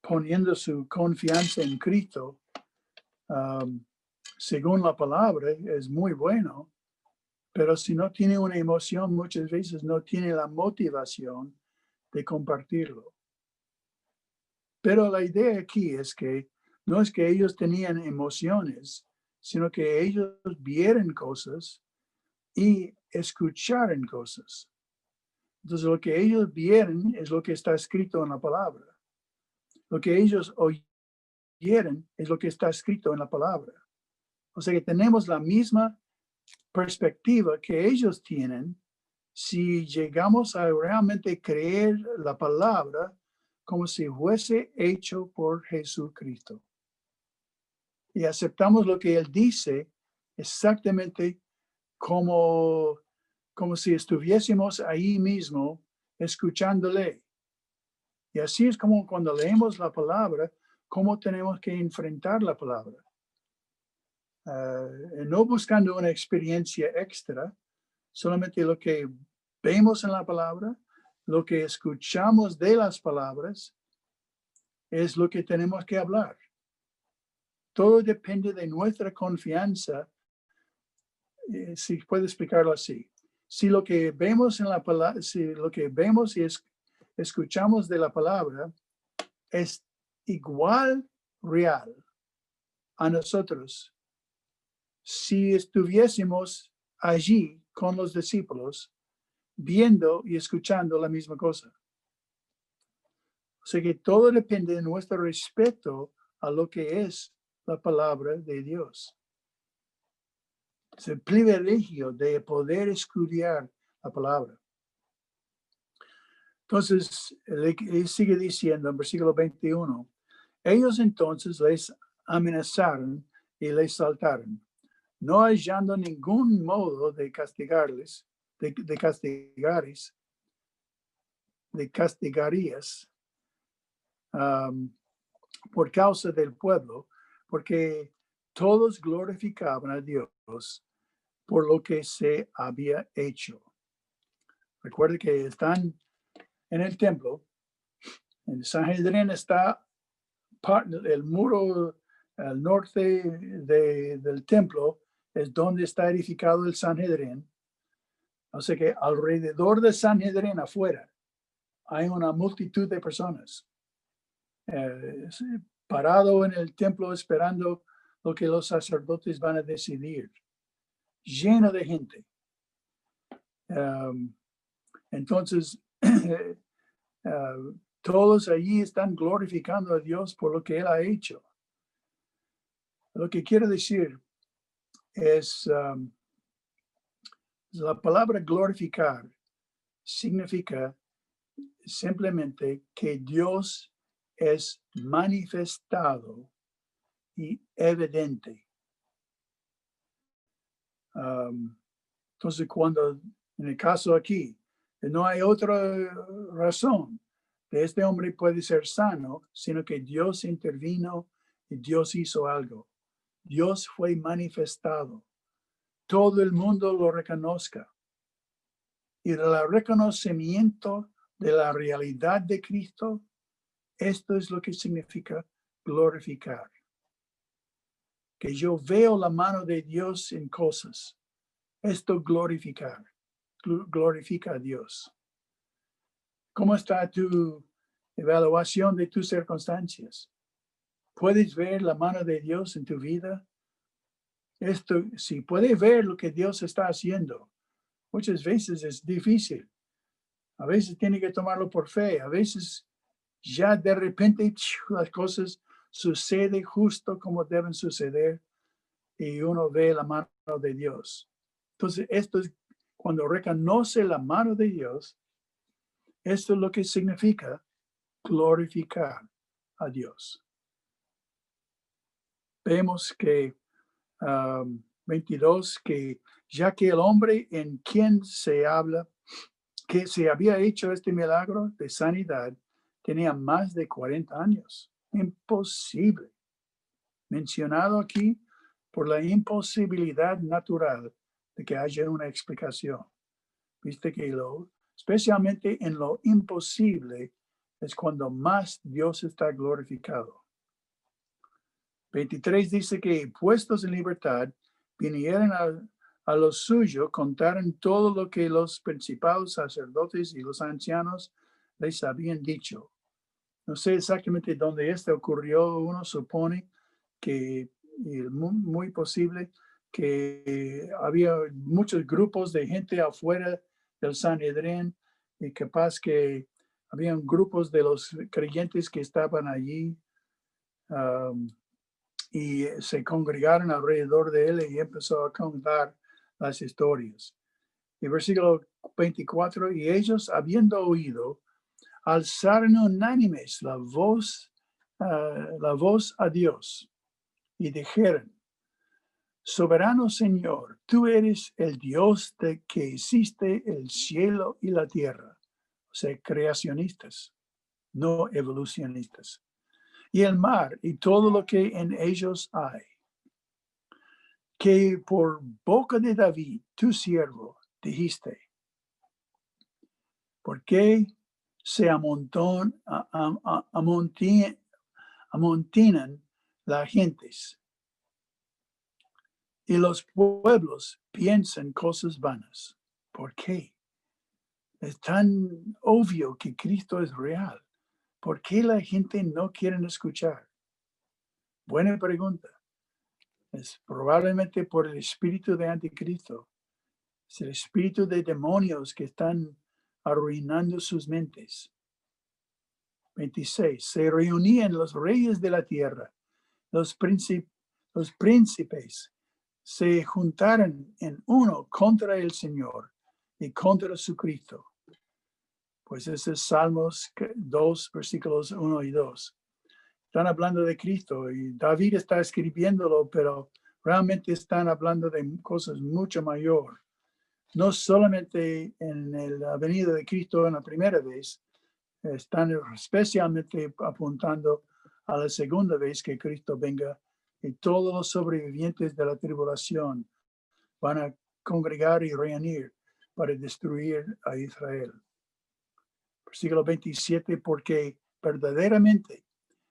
poniendo su confianza en Cristo, según la palabra, es muy bueno, pero si no tiene una emoción, muchas veces no tiene la motivación de compartirlo. Pero la idea aquí es que no es que ellos tenían emociones, sino que ellos vieron cosas y escucharon cosas. Entonces, lo que ellos vieron es lo que está escrito en la palabra. Lo que ellos oyeron es lo que está escrito en la palabra. O sea que tenemos la misma perspectiva que ellos tienen si llegamos a realmente creer la palabra como si fuese hecho por Jesucristo. Y aceptamos lo que Él dice exactamente como si estuviésemos ahí mismo escuchándole. Y así es como cuando leemos la palabra, cómo tenemos que enfrentar la palabra. No buscando una experiencia extra, solamente lo que vemos en la palabra, lo que escuchamos de las palabras, es lo que tenemos que hablar. Todo depende de nuestra confianza, si puedo explicarlo así. Si lo que vemos en la palabra, si lo que vemos y escuchamos de la palabra es igual real a nosotros, si estuviésemos allí con los discípulos, viendo y escuchando la misma cosa. O sea que todo depende de nuestro respeto a lo que es la palabra de Dios. Es el privilegio de poder estudiar la palabra. Entonces, él sigue diciendo en versículo 21, ellos entonces les amenazaron y les saltaron, no hallando ningún modo de castigarles, de castigarías por causa del pueblo, porque todos glorificaban a Dios por lo que se había hecho. Recuerde que están en el templo. En Sanhedrin está el muro al norte del templo, es donde está edificado el Sanhedrin. O sea que alrededor del Sanhedrin afuera hay una multitud de personas parado en el templo esperando lo que los sacerdotes van a decidir. Lleno de gente. Entonces, todos allí están glorificando a Dios por lo que Él ha hecho. Lo que quiero decir es la palabra glorificar significa simplemente que Dios es manifestado y evidente. Entonces, cuando en el caso aquí, no hay otra razón de este hombre puede ser sano, sino que Dios intervino y Dios hizo algo. Dios fue manifestado. Todo el mundo lo reconozca. Y el reconocimiento de la realidad de Cristo, esto es lo que significa glorificar. Que yo veo la mano de Dios en cosas. Esto glorifica a Dios. ¿Cómo está tu evaluación de tus circunstancias? ¿Puedes ver la mano de Dios en tu vida? Si puedes ver lo que Dios está haciendo, muchas veces es difícil. A veces tiene que tomarlo por fe. A veces ya de repente las cosas suceden justo como deben suceder y uno ve la mano de Dios. Entonces, esto es cuando reconoce la mano de Dios, esto es lo que significa glorificar a Dios. Vemos que 22, que ya que el hombre en quien se habla, que se había hecho este milagro de sanidad, tenía más de 40 años. Imposible. Mencionado aquí por la imposibilidad natural de que haya una explicación. Viste que especialmente en lo imposible, es cuando más Dios está glorificado. 23 dice que puestos en libertad, vinieron a lo suyo, contaron todo lo que los principales sacerdotes y los ancianos les habían dicho. No sé exactamente dónde esto ocurrió. Uno supone que muy posible que había muchos grupos de gente afuera del Sanhedrin y capaz que habían grupos de los creyentes que estaban allí y se congregaron alrededor de él y empezó a contar las historias. Y versículo 24, y ellos habiendo oído, alzaron unánimes la voz a Dios y dijeron, soberano Señor, tú eres el Dios de que hiciste el cielo y la tierra. O sea, creacionistas, no evolucionistas. Y el mar y todo lo que en ellos hay. Que por boca de David, tu siervo, dijiste, ¿por qué se amontinan las gentes? Y los pueblos piensan cosas vanas. ¿Por qué? Es tan obvio que Cristo es real. ¿Por qué la gente no quiere escuchar? Buena pregunta. Es probablemente por el espíritu de anticristo. Es el espíritu de demonios que están arruinando sus mentes. 26. Se reunían los reyes de la tierra, los príncipes, se juntaran en uno contra el Señor y contra su Cristo. Pues ese es Salmos 2, versículos 1 y 2. Están hablando de Cristo y David está escribiéndolo, pero realmente están hablando de cosas mucho mayor. No solamente en la venida de Cristo en la primera vez, están especialmente apuntando a la segunda vez que Cristo venga y todos los sobrevivientes de la tribulación van a congregar y reunir para destruir a Israel. Versículo 27, porque verdaderamente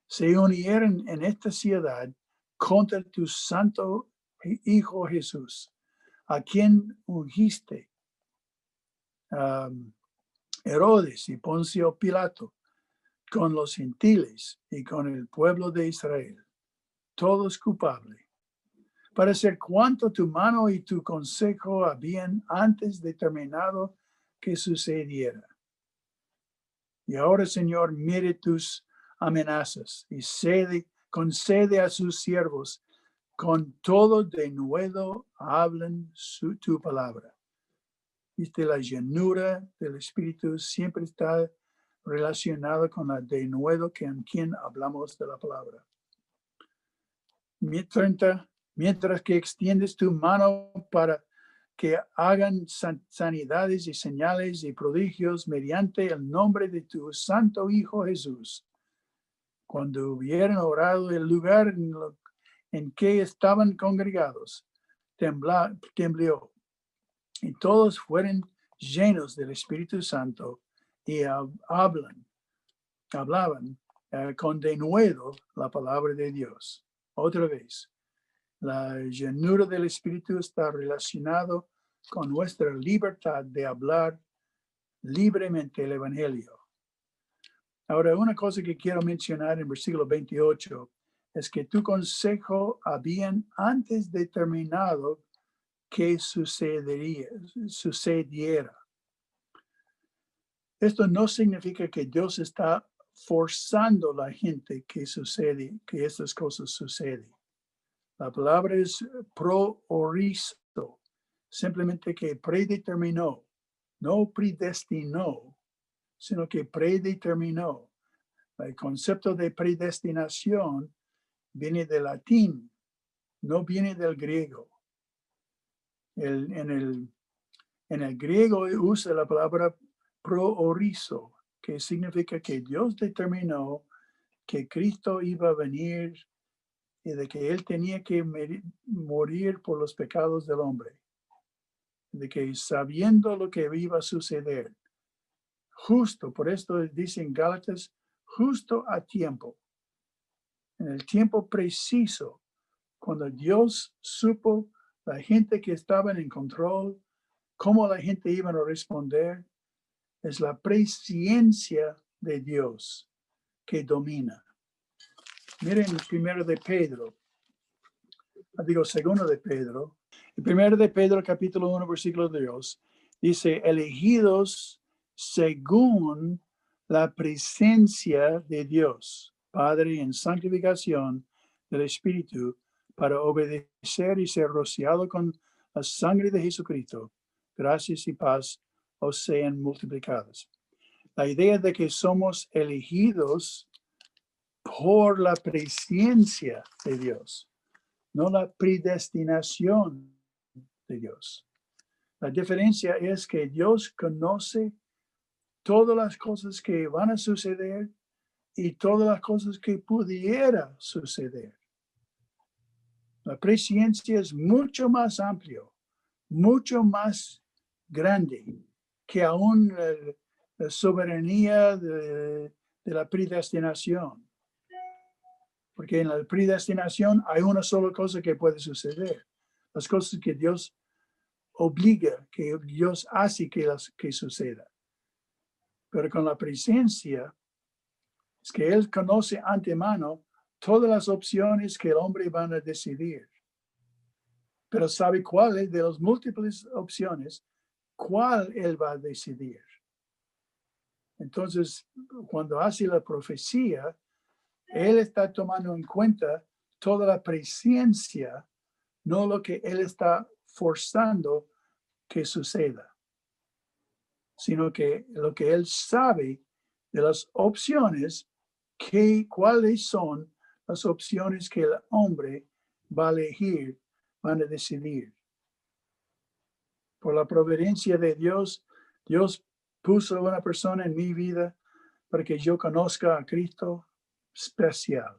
se unieron en esta ciudad contra tu santo Hijo Jesús, a quien ungiste, Herodes y Poncio Pilato, con los gentiles y con el pueblo de Israel, todos culpables, para hacer cuanto tu mano y tu consejo habían antes determinado que sucediera. Y ahora, Señor, mire tus amenazas y concede a sus siervos con todo denuedo hablen tu palabra. Viste, la llenura del Espíritu siempre está relacionada con la denuedo en quien hablamos de la palabra. 30, mientras que extiendes tu mano para que hagan sanidades y señales y prodigios mediante el nombre de tu santo Hijo Jesús. Cuando hubieran orado, el lugar en que estaban congregados tembló, y todos fueron llenos del Espíritu Santo y hablaban con denuedo la palabra de Dios. Otra vez, la llenura del Espíritu está relacionado con nuestra libertad de hablar libremente el Evangelio. Ahora, una cosa que quiero mencionar en versículo 28 es que tu consejo habían antes determinado que sucediera. Esto no significa que Dios está forzando a la gente que estas cosas suceden. La palabra es proorizo, simplemente que predeterminó, no predestinó, sino que predeterminó. El concepto de predestinación viene del latín, no viene del griego. En el griego usa la palabra proorizo, que significa que Dios determinó que Cristo iba a venir y de que Él tenía que morir por los pecados del hombre. De que sabiendo lo que iba a suceder, justo, por esto dicen Gálatas, justo a tiempo, en el tiempo preciso, cuando Dios supo la gente que estaba en control, cómo la gente iba a responder, es la presciencia de Dios que domina. Miren el primero de Pedro, segundo de Pedro. El primero de Pedro, capítulo 1, versículo 2, dice, elegidos según la presencia de Dios, Padre, en santificación del Espíritu, para obedecer y ser rociado con la sangre de Jesucristo. Gracias y paz os sean multiplicadas. La idea de que somos elegidos por la presencia de Dios, no la predestinación de Dios. La diferencia es que Dios conoce todas las cosas que van a suceder y todas las cosas que pudiera suceder. La presciencia es mucho más amplio, mucho más grande que aún la soberanía de la predestinación. Porque en la predestinación hay una sola cosa que puede suceder. Las cosas que Dios obliga, que Dios hace que suceda. Pero con la presencia, es que Él conoce antemano todas las opciones que el hombre va a decidir. Pero sabe cuáles de las múltiples opciones, cuál Él va a decidir. Entonces, cuando hace la profecía, Él está tomando en cuenta toda la presencia, no lo que él está forzando que suceda, sino que lo que él sabe de las opciones, cuáles son las opciones que el hombre va a elegir, van a decidir. Por la providencia de Dios, Dios puso una persona en mi vida para que yo conozca a Cristo especial.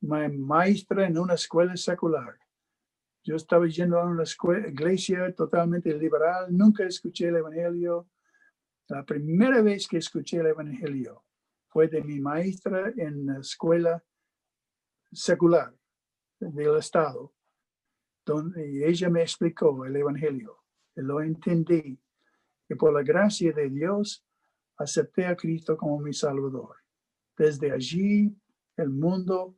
Mi maestra en una escuela secular. Yo estaba yendo a una iglesia totalmente liberal, nunca escuché el evangelio. La primera vez que escuché el evangelio fue de mi maestra en la escuela secular del estado, donde ella me explicó el evangelio. Y lo entendí. Y por la gracia de Dios, acepté a Cristo como mi Salvador. Desde allí, el mundo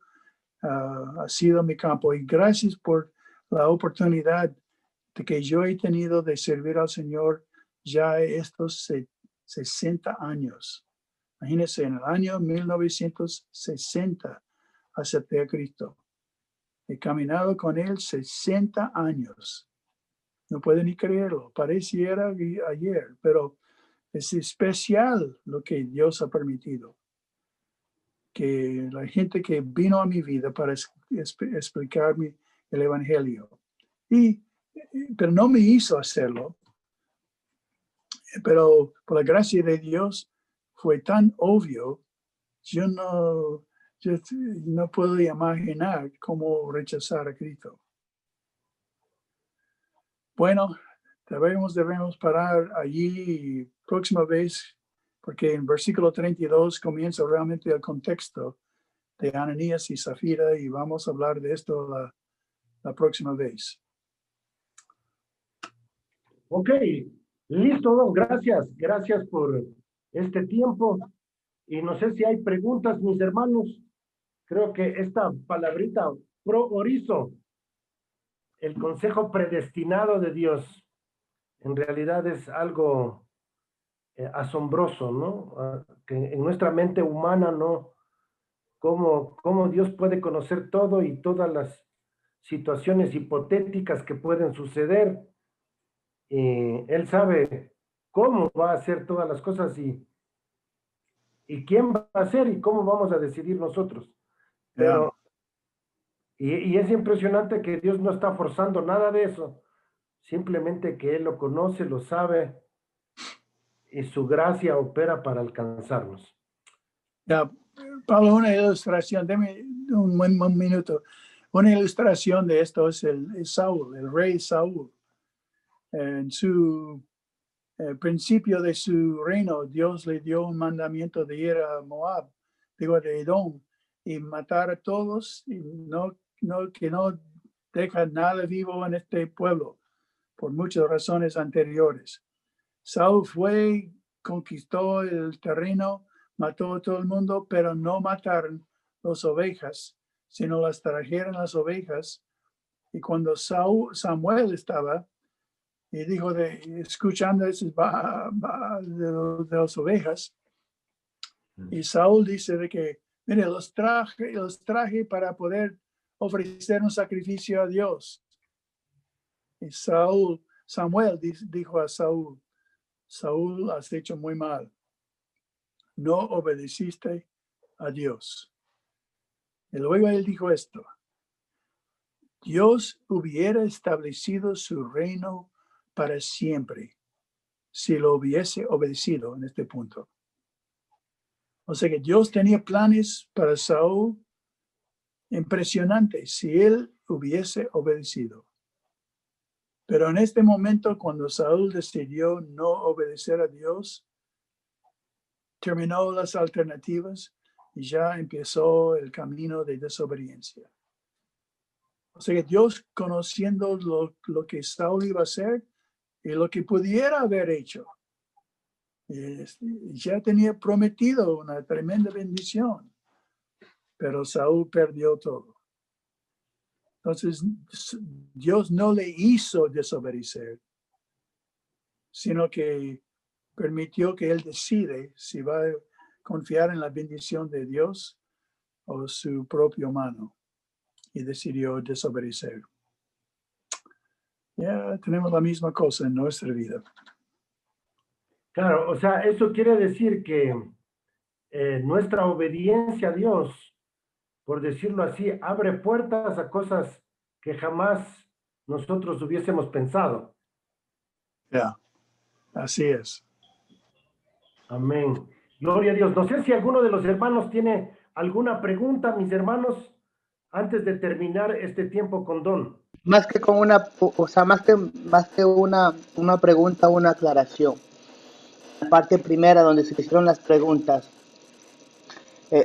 ha sido mi campo. Y gracias por la oportunidad de que yo he tenido de servir al Señor ya estos 60 años. Imagínense, en el año 1960 acepté a Cristo. He caminado con Él 60 años. No puedo ni creerlo. Pareciera ayer, pero es especial lo que Dios ha permitido. Que la gente que vino a mi vida para explicarme el Evangelio. Pero no me hizo hacerlo. Pero por la gracia de Dios fue tan obvio, yo no puedo imaginar cómo rechazar a Cristo. Bueno, debemos parar allí próxima vez, porque en versículo 32 comienza realmente el contexto de Ananías y Zafira, y vamos a hablar de esto la próxima vez. Ok, listo, don. Gracias por este tiempo. Y no sé si hay preguntas, mis hermanos. Creo que esta palabrita, pro-orizo, el consejo predestinado de Dios, en realidad es algo asombroso, ¿no? Que en nuestra mente humana, ¿no? Cómo Dios puede conocer todo y todas las situaciones hipotéticas que pueden suceder. Él sabe cómo va a hacer todas las cosas y quién va a hacer y cómo vamos a decidir nosotros. Pero, y es impresionante que Dios no está forzando nada de eso, simplemente que Él lo conoce, lo sabe y su gracia opera para alcanzarnos. Ya, Pablo, una ilustración, deme un minuto. Una ilustración de esto es el Saúl, el rey Saúl. En su principio de su reino, Dios le dio un mandamiento de ir a Moab, digo de Edom, y matar a todos, y que no deja nada vivo en este pueblo, por muchas razones anteriores. Saúl fue, conquistó el terreno, mató a todo el mundo, pero no mataron las ovejas, sino las trajeron las ovejas. Y cuando Samuel estaba, y dijo escuchando eso, de las ovejas, y Saúl dice de que, mire, los traje para poder ofrecer un sacrificio a Dios. Y Samuel dijo a Saúl, Saúl, has hecho muy mal. No obedeciste a Dios. Y luego él dijo esto. Dios hubiera establecido su reino para siempre si lo hubiese obedecido en este punto. O sea que Dios tenía planes para Saúl impresionantes si él hubiese obedecido. Pero en este momento, cuando Saúl decidió no obedecer a Dios, terminó las alternativas y ya empezó el camino de desobediencia. O sea que Dios, conociendo lo que Saúl iba a hacer y lo que pudiera haber hecho, ya tenía prometido una tremenda bendición, pero Saúl perdió todo. Entonces, Dios no le hizo desobedecer, sino que permitió que él decide si va a confiar en la bendición de Dios o su propia mano, y decidió desobedecer. Ya tenemos la misma cosa en nuestra vida. Claro, o sea, eso quiere decir que nuestra obediencia a Dios, por decirlo así, abre puertas a cosas que jamás nosotros hubiésemos pensado. Ya, así es. Amén. Gloria a Dios. No sé si alguno de los hermanos tiene alguna pregunta, mis hermanos, antes de terminar este tiempo con Don. Más que con una, o sea, más que una pregunta, una aclaración. La parte primera donde se hicieron las preguntas,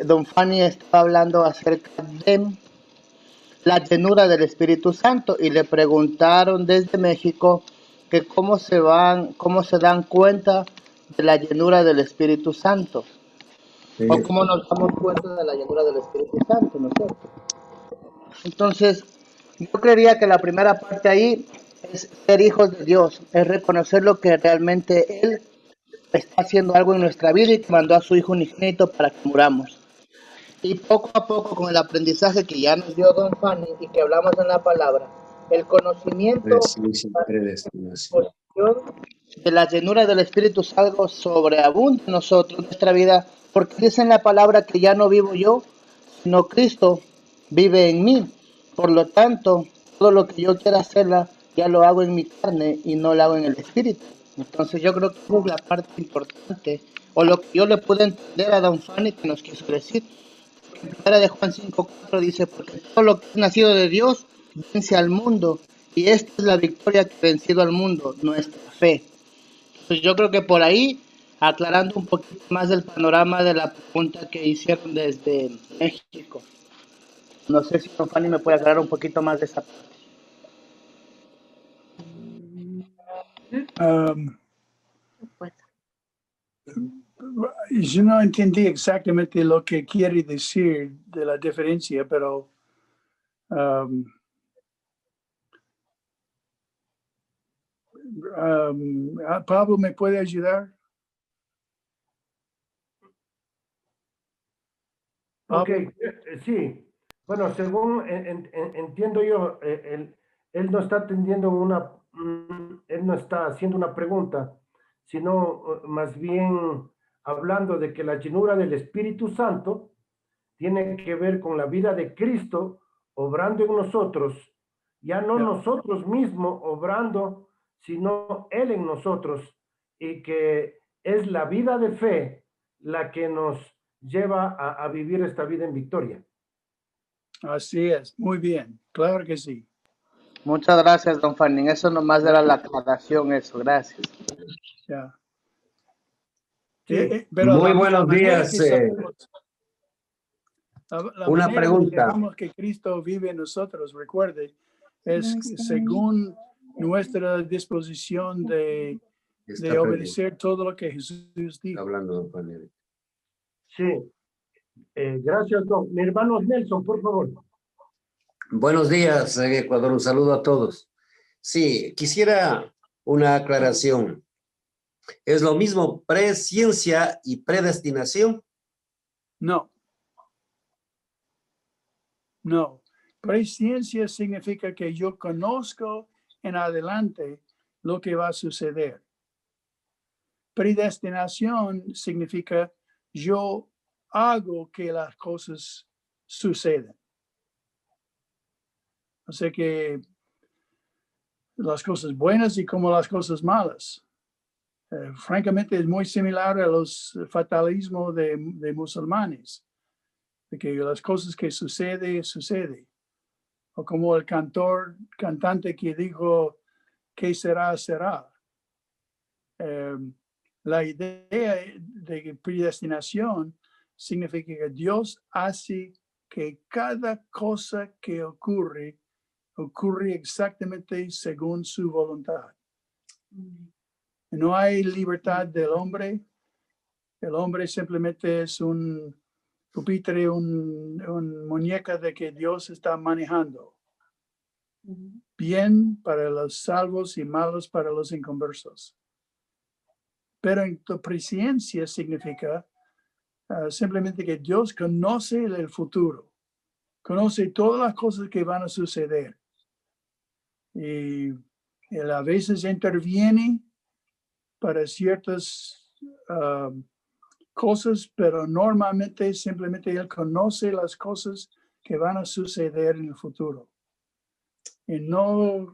don Fanny estaba hablando acerca de la llenura del Espíritu Santo y le preguntaron desde México que cómo se dan cuenta de la llenura del Espíritu Santo o cómo nos damos cuenta de la llenura del Espíritu Santo, ¿no es cierto? Entonces, yo creería que la primera parte ahí es ser hijos de Dios, es reconocer lo que realmente Él está haciendo algo en nuestra vida y que mandó a su Hijo unigénito para que muramos. Y poco a poco, con el aprendizaje que ya nos dio Don Fanny y que hablamos en la palabra, el conocimiento de la llenura del Espíritu es algo sobreabunda en nosotros, en nuestra vida, porque dice en la palabra que ya no vivo yo, sino Cristo vive en mí. Por lo tanto, todo lo que yo quiera hacerla, ya lo hago en mi carne y no lo hago en el Espíritu. Entonces yo creo que esa es la parte importante, o lo que yo le pude entender a Don Fanny que nos quiso decir. En primera de Juan 5:4 dice, porque todo lo que es nacido de Dios vence al mundo, y esta es la victoria que ha vencido al mundo, nuestra fe. Entonces yo creo que por ahí, aclarando un poquito más del panorama de la pregunta que hicieron desde México. No sé si Don Fanny me puede aclarar un poquito más de esa parte. Yo no entendí exactamente lo que quiere decir de la diferencia, pero Pablo, ¿me puede ayudar? Ok, Pablo. sí. Bueno, según entiendo yo, él no está atendiendo él no está haciendo una pregunta, sino más bien hablando de que la llenura del Espíritu Santo tiene que ver con la vida de Cristo obrando en nosotros, ya no nosotros mismos obrando, sino Él en nosotros, y que es la vida de fe la que nos lleva a vivir esta vida en victoria. Así es, muy bien, claro que sí. Muchas gracias, Don Fanny. Eso nomás era la aclaración, eso. Gracias. Ya. Sí. Pero Muy la buenos manera días. que sabemos, la Una manera que pregunta. sabemos que Cristo vive en nosotros, recuerde, es según nuestra disposición de obedecer todo lo que Jesús dijo. Hablando, Don Fanny. Sí. Gracias, don. Mi hermano Nelson, por favor. Buenos días, Ecuador. Un saludo a todos. Sí, quisiera una aclaración. ¿Es lo mismo presciencia y predestinación? No. No. Presciencia significa que yo conozco en adelante lo que va a suceder. Predestinación significa yo hago que las cosas sucedan. O sea que las cosas buenas y como las cosas malas. Francamente es muy similar a los fatalismos de musulmanes, de que las cosas que suceden. O como el cantante que dijo, ¿qué será, será? La idea de predestinación significa que Dios hace que cada cosa que ocurre exactamente según su voluntad. No hay libertad del hombre. El hombre simplemente es un pupitre, un muñeca de que Dios está manejando. Bien para los salvos y malos para los inconversos. Pero en tu presciencia significa simplemente que Dios conoce el futuro, conoce todas las cosas que van a suceder. Y Él a veces interviene para ciertas cosas, pero normalmente simplemente Él conoce las cosas que van a suceder en el futuro. Y la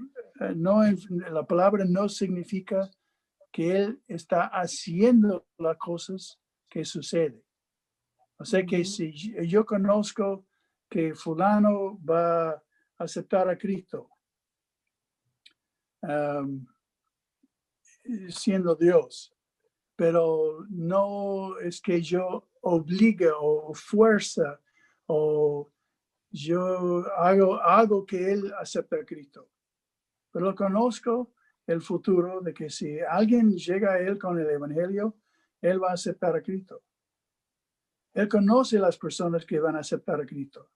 palabra no significa que Él está haciendo las cosas que suceden. O sea que si yo conozco que fulano va a aceptar a Cristo, siendo Dios, pero no es que yo obligue o fuerza o yo hago que él acepte a Cristo. Pero conozco el futuro de que si alguien llega a él con el evangelio, él va a aceptar a Cristo. Él conoce las personas que van a aceptar a Cristo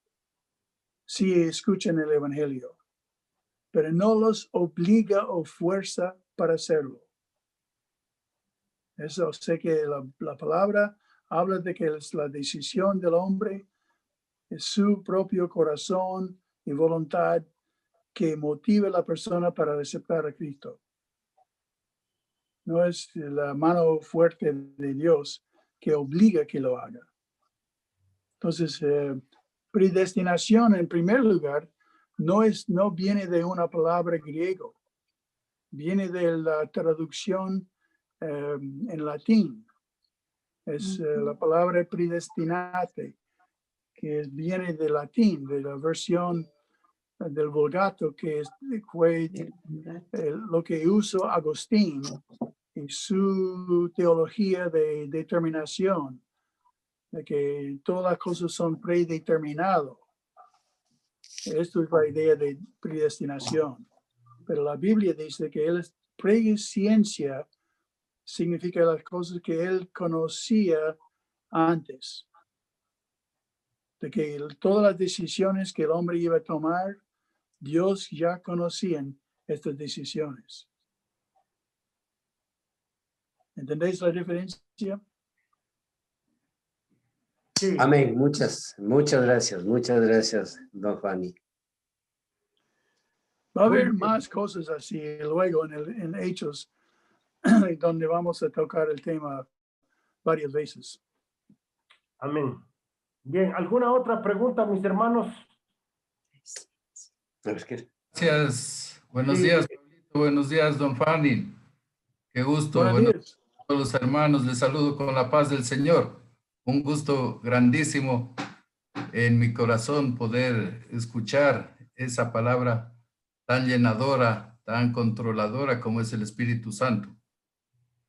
si escuchan el evangelio, pero no los obliga o fuerza para hacerlo. Eso sé que la palabra habla de que es la decisión del hombre, es su propio corazón y voluntad que motiva a la persona para aceptar a Cristo. No es la mano fuerte de Dios que obliga que lo haga. Entonces, predestinación en primer lugar no viene de una palabra griego, viene de la traducción en latín. Es la palabra predestinate, que viene de latín, de la versión del Vulgato, que fue lo que usó Agustín en su teología de determinación, de que todas las cosas son predeterminadas. Esto es la idea de predestinación. Pero la Biblia dice que él es presciencia, significa las cosas que él conocía antes. De que todas las decisiones que el hombre iba a tomar, Dios ya conocía estas decisiones. ¿Entendéis la diferencia? Sí. Amén. Muchas gracias, don Fanny. Va a haber más cosas así luego en Hechos, donde vamos a tocar el tema varias veces. Amén. Bien, ¿alguna otra pregunta, mis hermanos? Gracias. Buenos Sí. días, Pablito. Buenos días, don Fanny. Qué gusto. Buenos Buenos días. días a todos los hermanos. Les saludo con la paz del Señor. Un gusto grandísimo en mi corazón poder escuchar esa palabra tan llenadora, tan controladora como es el Espíritu Santo.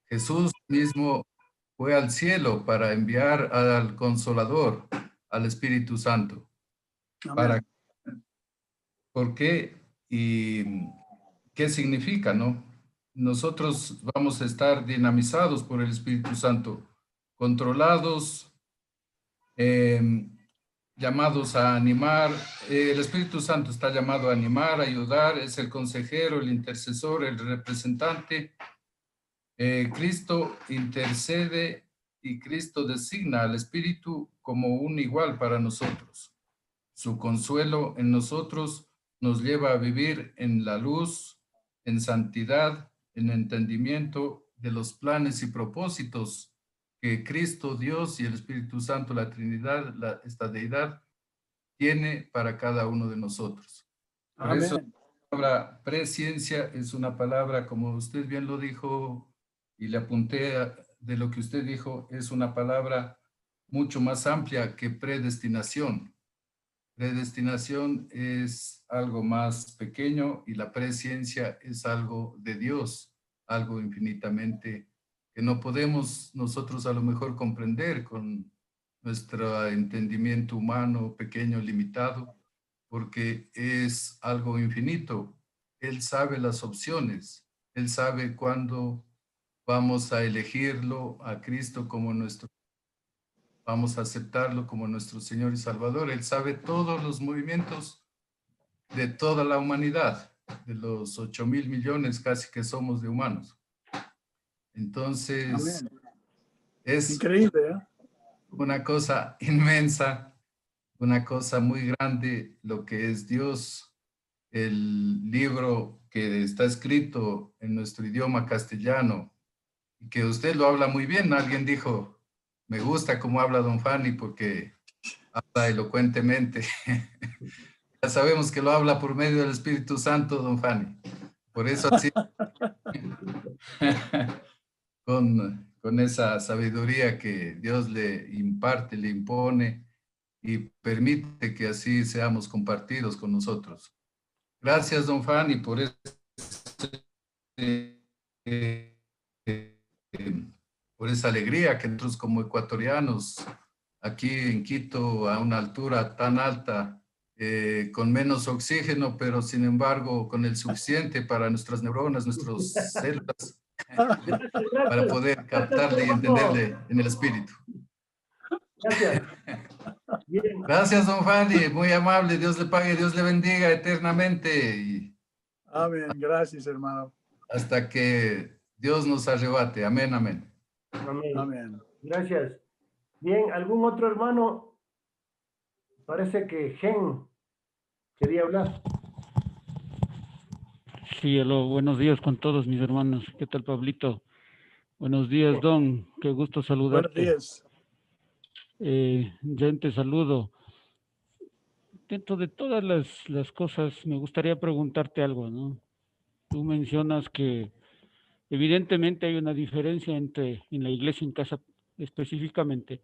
Jesús mismo fue al cielo para enviar al Consolador, al Espíritu Santo. Amén. ¿Por qué? ¿Y qué significa, no? Nosotros vamos a estar dinamizados por el Espíritu Santo, controlados, llamados a animar. El Espíritu Santo está llamado a animar, a ayudar, es el consejero, el intercesor, el representante. Cristo intercede y Cristo designa al Espíritu como un igual para nosotros. Su consuelo en nosotros nos lleva a vivir en la luz, en santidad, en entendimiento de los planes y propósitos que Cristo, Dios y el Espíritu Santo, la Trinidad, esta deidad, tiene para cada uno de nosotros. Por eso la palabra presciencia es una palabra, como usted bien lo dijo, y le apunté de lo que usted dijo, es una palabra mucho más amplia que predestinación. Predestinación es algo más pequeño y la presciencia es algo de Dios, algo infinitamente que no podemos nosotros a lo mejor comprender con nuestro entendimiento humano pequeño, limitado, porque es algo infinito. Él sabe las opciones, Él sabe cuándo vamos a elegirlo a Cristo como nuestro, vamos a aceptarlo como nuestro Señor y Salvador. Él sabe todos los movimientos de toda la humanidad, de los 8,000 millones casi que somos de humanos. Entonces, es increíble, ¿eh? Una cosa inmensa, una cosa muy grande lo que es Dios. El libro que está escrito en nuestro idioma castellano y que usted lo habla muy bien. Alguien dijo, me gusta cómo habla don Fanny porque habla elocuentemente. Ya sabemos que lo habla por medio del Espíritu Santo, don Fanny. Por eso así, con esa sabiduría que Dios le imparte, le impone y permite que así seamos compartidos con nosotros. Gracias, don Fanny, por esa alegría que nosotros como ecuatorianos, aquí en Quito, a una altura tan alta, con menos oxígeno, pero sin embargo con el suficiente para nuestras neuronas, nuestras células, Gracias, para gracias. poder Gracias, captarle y hermano. entenderle en el espíritu. Gracias. Bien. Gracias, don Fanny, muy amable, Dios le pague, Dios le bendiga eternamente y Amén. Gracias, hermano. hasta que Dios nos arrebate. Amén, amén. Amén. Amén. Gracias. Bien, ¿algún otro hermano? Parece que Gen quería hablar. Sí, aló, buenos días con todos mis hermanos. ¿Qué tal, Pablito? Buenos días, Don. Qué gusto Buenos saludarte. días. Jen, te saludo. Dentro de todas las cosas, me gustaría preguntarte algo, ¿no? Tú mencionas que evidentemente hay una diferencia entre en la iglesia en casa específicamente.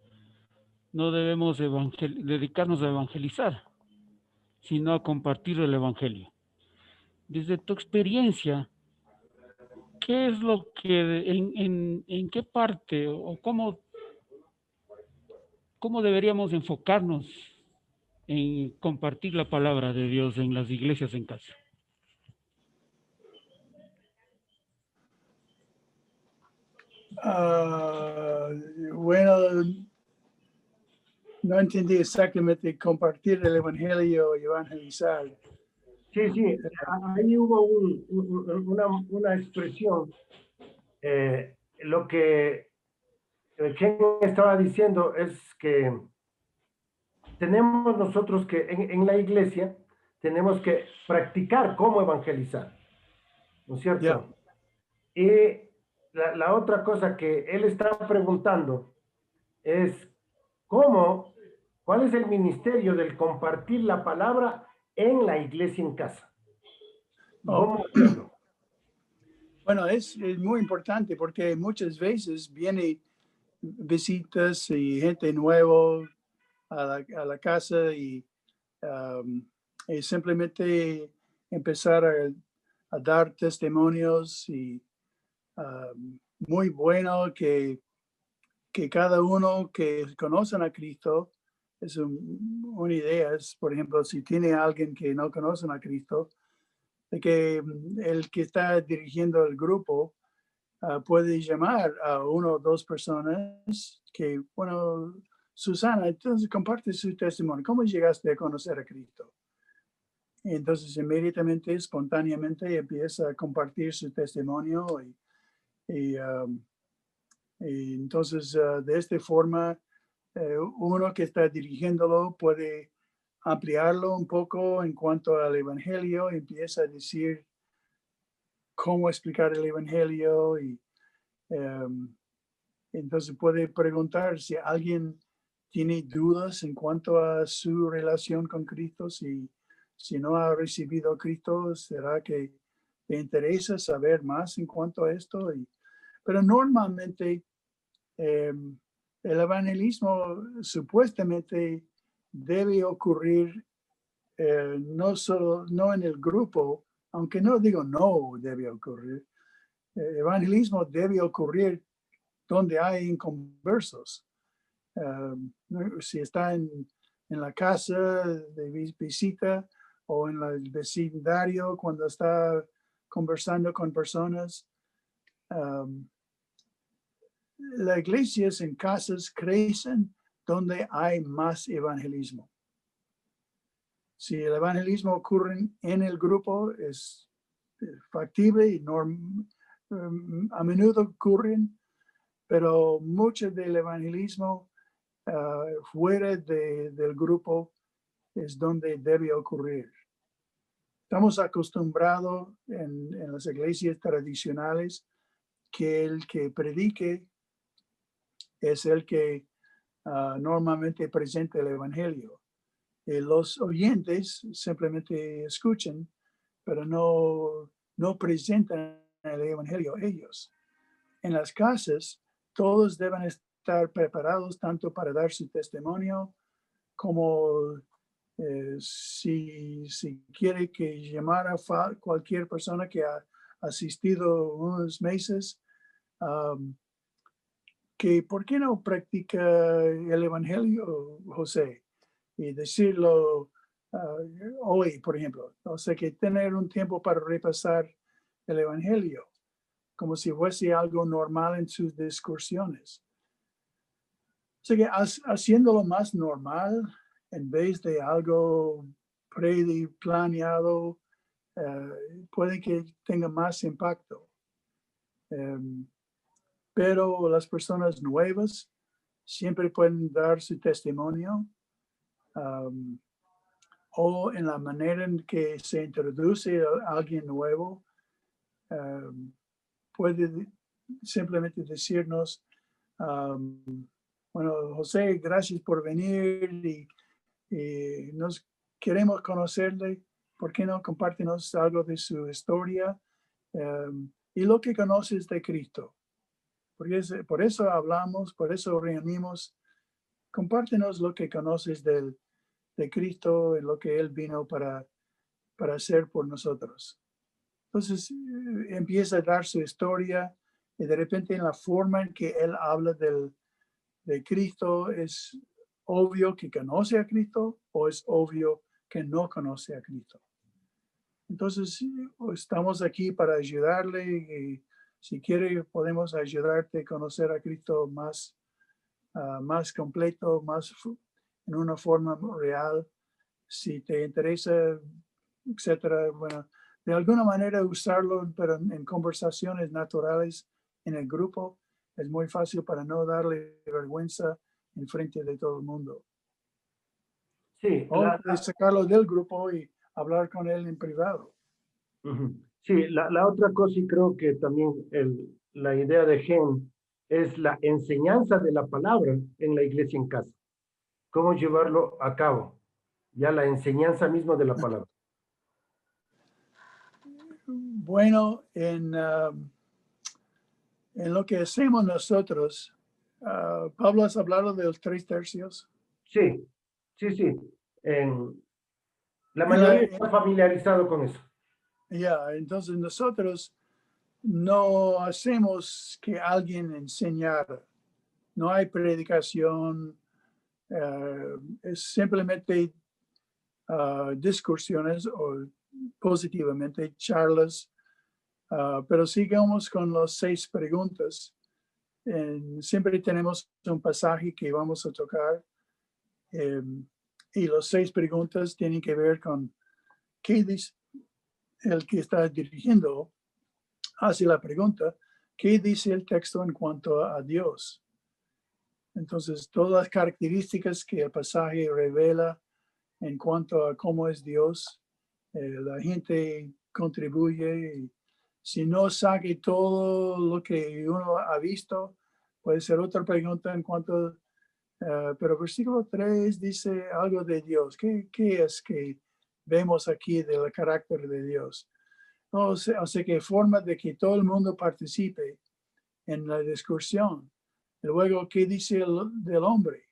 No debemos dedicarnos a evangelizar, sino a compartir el evangelio. Desde tu experiencia, ¿qué es lo que, en qué parte o cómo deberíamos enfocarnos en compartir la palabra de Dios en las iglesias en casa? Bueno, no entendí exactamente compartir el evangelio y evangelizar. Sí, sí, ahí hubo una expresión. Lo que Gen estaba diciendo es que tenemos nosotros que en la iglesia tenemos que practicar cómo evangelizar, ¿no es cierto? Y la otra cosa que él está preguntando es cuál es el ministerio del compartir la palabra en la iglesia en casa. Oh, ¿Cómo hacerlo? bueno, es muy importante porque muchas veces vienen visitas y gente nueva a la casa y simplemente empezar a dar testimonios y muy bueno que cada uno que conocen a Cristo es una idea. Es, por ejemplo, si tiene alguien que no conocen a Cristo, de que el que está dirigiendo el grupo puede llamar a una o dos personas que, bueno, Susana, entonces comparte su testimonio. ¿Cómo llegaste a conocer a Cristo? Y entonces inmediatamente, espontáneamente empieza a compartir su testimonio y entonces de esta forma uno que está dirigiéndolo puede ampliarlo un poco en cuanto al evangelio, empieza a decir cómo explicar el evangelio y entonces puede preguntar si alguien tiene dudas en cuanto a su relación con Cristo, si no ha recibido a Cristo, será que le interesa saber más en cuanto a esto. Pero normalmente el evangelismo supuestamente debe ocurrir no en el grupo, aunque no digo no debe ocurrir. Evangelismo debe ocurrir donde hay inconversos. Si está en la casa de visita o en el vecindario cuando está conversando con personas. Las iglesias en casas crecen donde hay más evangelismo. Si el evangelismo ocurre en el grupo, es factible y a menudo ocurren, pero mucho del evangelismo fuera del grupo es donde debe ocurrir. estamos acostumbrados en las iglesias tradicionales que el que predique es el que normalmente presenta el evangelio. Y los oyentes simplemente escuchan, pero no presentan el evangelio ellos. En las casas, todos deben estar preparados tanto para dar su testimonio como si quiere que llamara a cualquier persona que ha asistido unos meses, que ¿por qué no practica el evangelio, José? Y decirlo hoy, por ejemplo. O sea, que tener un tiempo para repasar el evangelio, como si fuese algo normal en sus discursiones. O sea, que haciéndolo más normal, en vez de algo planeado, puede que tenga más impacto. Pero las personas nuevas siempre pueden dar su testimonio, o en la manera en que se introduce a alguien nuevo, puede simplemente decirnos, bueno, José, gracias por venir y nos queremos conocerle. ¿Por qué no compártenos algo de su historia y lo que conoces de Cristo? Porque por eso hablamos, por eso reunimos. Compártenos lo que conoces de Cristo y lo que Él vino para hacer por nosotros. Entonces empieza a dar su historia y de repente en la forma en que Él habla de Cristo es obvio que conoce a Cristo o es obvio que no conoce a Cristo. Entonces estamos aquí para ayudarle y si quiere podemos ayudarte a conocer a Cristo más completo, más en una forma real. Si te interesa, etcétera, bueno, de alguna manera usarlo, pero en conversaciones naturales en el grupo es muy fácil para no darle vergüenza en frente de todo el mundo. Sí, O sacarlo del grupo y hablar con él en privado. Sí, la otra cosa, y creo que también la idea de Gen es la enseñanza de la palabra en la iglesia en casa. ¿Cómo llevarlo a cabo? Ya la enseñanza misma de la palabra. Bueno, en lo que hacemos nosotros, Pablo, ¿has hablado de los 3/3? Sí. La mayoría está familiarizado con eso. Ya, entonces nosotros no hacemos que alguien enseñara. No hay predicación, es simplemente discusiones o positivamente charlas, pero sigamos con las 6 preguntas. Siempre tenemos un pasaje que vamos a tocar y las 6 preguntas tienen que ver con qué dice el que está dirigiendo, hace la pregunta, ¿qué dice el texto en cuanto a Dios? Entonces, todas las características que el pasaje revela en cuanto a cómo es Dios, la gente contribuye. Y si no saque todo lo que uno ha visto, puede ser otra pregunta en cuanto, pero versículo 3 dice algo de Dios. ¿Qué es que vemos aquí del carácter de Dios? O sea que forma de que todo el mundo participe en la discusión. Y luego, ¿qué dice del hombre?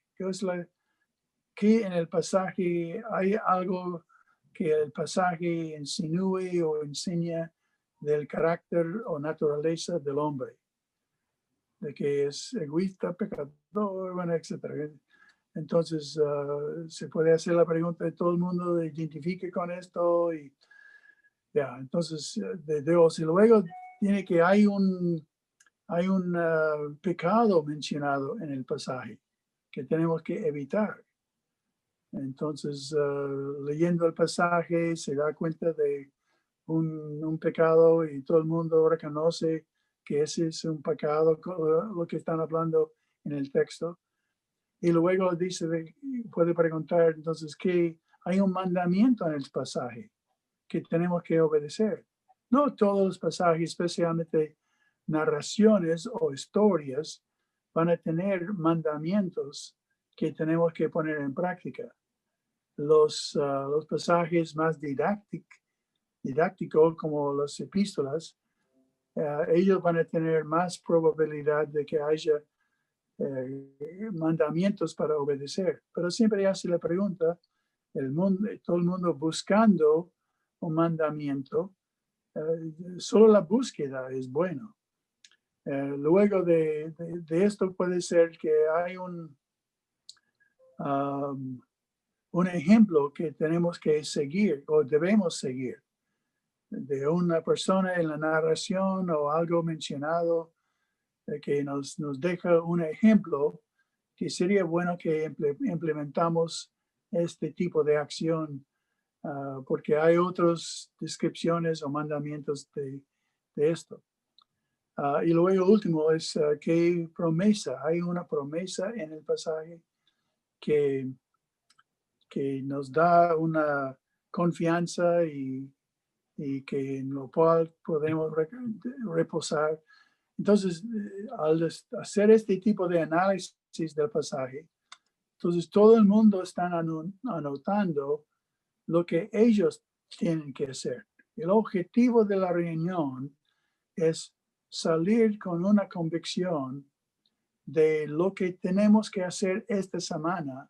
¿Qué en el pasaje hay algo que el pasaje insinúe o enseña del carácter o naturaleza del hombre? De que es egoísta, pecador, bueno, etc. Entonces, se puede hacer la pregunta de todo el mundo, identifique con esto y ya, entonces, de Dios. Y luego tiene que hay un pecado mencionado en el pasaje que tenemos que evitar. Entonces, leyendo el pasaje, se da cuenta de un pecado y todo el mundo reconoce que ese es un pecado, lo que están hablando en el texto. Y luego dice, puede preguntar entonces que hay un mandamiento en el pasaje que tenemos que obedecer. No todos los pasajes, especialmente narraciones o historias, van a tener mandamientos que tenemos que poner en práctica. Los pasajes más didácticos, como las epístolas, ellos van a tener más probabilidad de que haya mandamientos para obedecer. Pero siempre hace la pregunta, todo el mundo buscando un mandamiento, solo la búsqueda es bueno. Luego de esto puede ser que hay un ejemplo que tenemos que seguir o debemos seguir de una persona en la narración o algo mencionado que nos deja un ejemplo que sería bueno que implementamos este tipo de acción porque hay otras descripciones o mandamientos de esto. Y luego último es que promesa. Hay una promesa en el pasaje que nos da una confianza y que en lo cual podemos reposar. Entonces, al hacer este tipo de análisis del pasaje, entonces todo el mundo está anotando lo que ellos tienen que hacer. El objetivo de la reunión es salir con una convicción de lo que tenemos que hacer esta semana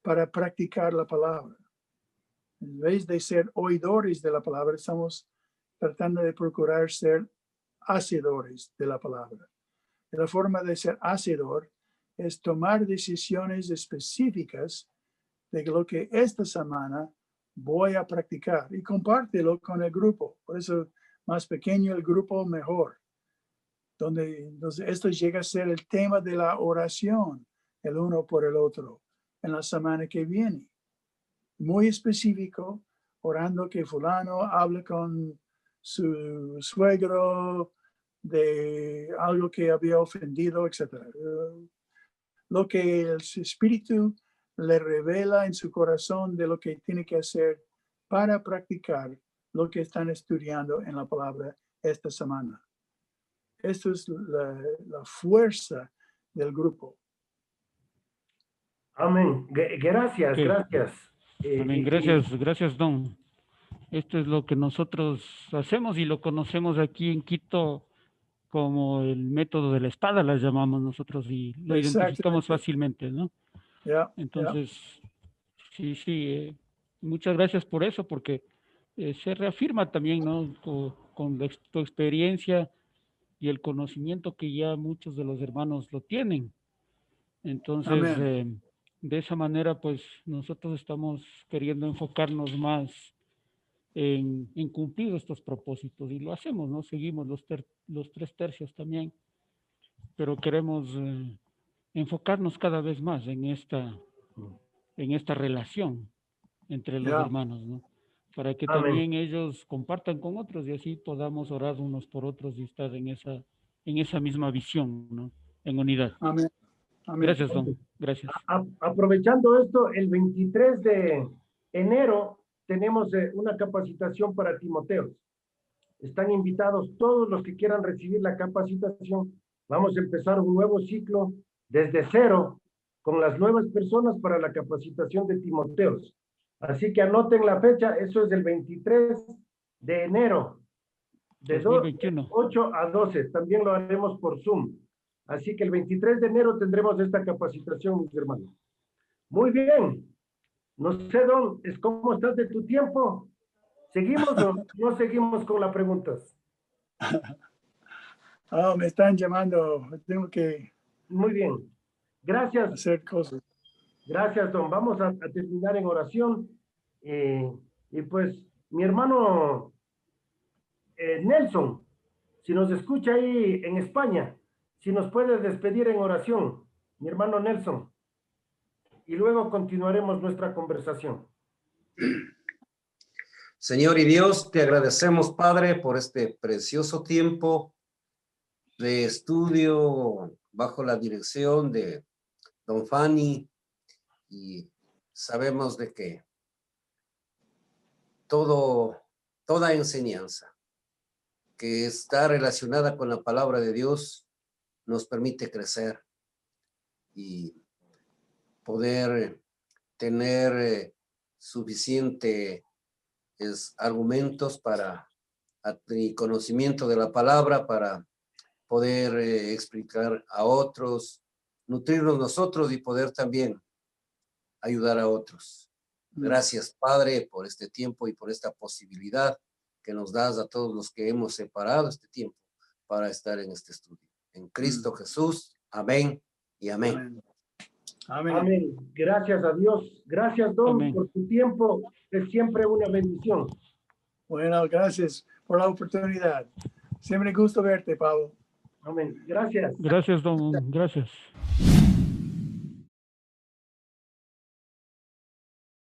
para practicar la palabra. En vez de ser oidores de la palabra, estamos tratando de procurar ser hacedores de la palabra. Y la forma de ser hacedor es tomar decisiones específicas de lo que esta semana voy a practicar y compártelo con el grupo. Por eso, más pequeño el grupo, mejor. Entonces, esto llega a ser el tema de la oración, el uno por el otro, en la semana que viene. Muy específico, orando que fulano hable con su suegro de algo que había ofendido, etc. Lo que el Espíritu le revela en su corazón de lo que tiene que hacer para practicar lo que están estudiando en la palabra esta semana. Esto es la fuerza del grupo. Amén. Gracias, Sí. gracias. Amén. Gracias, Don. Esto es lo que nosotros hacemos y lo conocemos aquí en Quito como el método de la espada, las llamamos nosotros, y lo identificamos fácilmente, ¿no? Entonces, sí, muchas gracias por eso, porque se reafirma también, ¿no? Con tu experiencia y el conocimiento que ya muchos de los hermanos lo tienen. Entonces, de esa manera, pues nosotros estamos queriendo enfocarnos más en cumplir estos propósitos y lo hacemos, ¿no? Seguimos los 3 tercios también, pero queremos enfocarnos cada vez más en esta relación entre los hermanos, ¿no? Para que también ellos compartan con otros y así podamos orar unos por otros y estar en esa misma visión, ¿no? En unidad. Amén. Gracias, Don. Gracias. Aprovechando esto, el 23 de enero tenemos una capacitación para Timoteos. Están invitados todos los que quieran recibir la capacitación. Vamos a empezar un nuevo ciclo desde cero con las nuevas personas para la capacitación de Timoteos. Así que anoten la fecha, eso es del 23 de enero, de 8 a 12. También lo haremos por Zoom. Así que el 23 de enero tendremos esta capacitación, mis hermanos. Muy bien. No sé, Don, ¿cómo estás de tu tiempo? ¿Seguimos o no seguimos con las preguntas? Me están llamando. Tengo que... Muy bien. Gracias. Hacer cosas. Gracias, Don. Vamos a terminar en oración. Y pues, mi hermano Nelson, si nos escucha ahí en España, si nos puedes despedir en oración, mi hermano Nelson, y luego continuaremos nuestra conversación. Señor y Dios, te agradecemos, Padre, por este precioso tiempo de estudio bajo la dirección de Don Fanny, y sabemos de que todo toda enseñanza que está relacionada con la palabra de Dios nos permite crecer y poder tener suficientes argumentos y conocimiento de la palabra para poder explicar a otros, nutrirnos nosotros y poder también ayudar a otros. Gracias, Padre, por este tiempo y por esta posibilidad que nos das a todos los que hemos separado este tiempo para estar en este estudio. En Cristo Jesús, amén y amén. Amén. Amén. Gracias a Dios. Gracias, Don, Amén. por tu tiempo. Es siempre una bendición. Bueno, gracias por la oportunidad. Siempre gusto verte, Pablo. Amén. Gracias. Gracias, don. Gracias.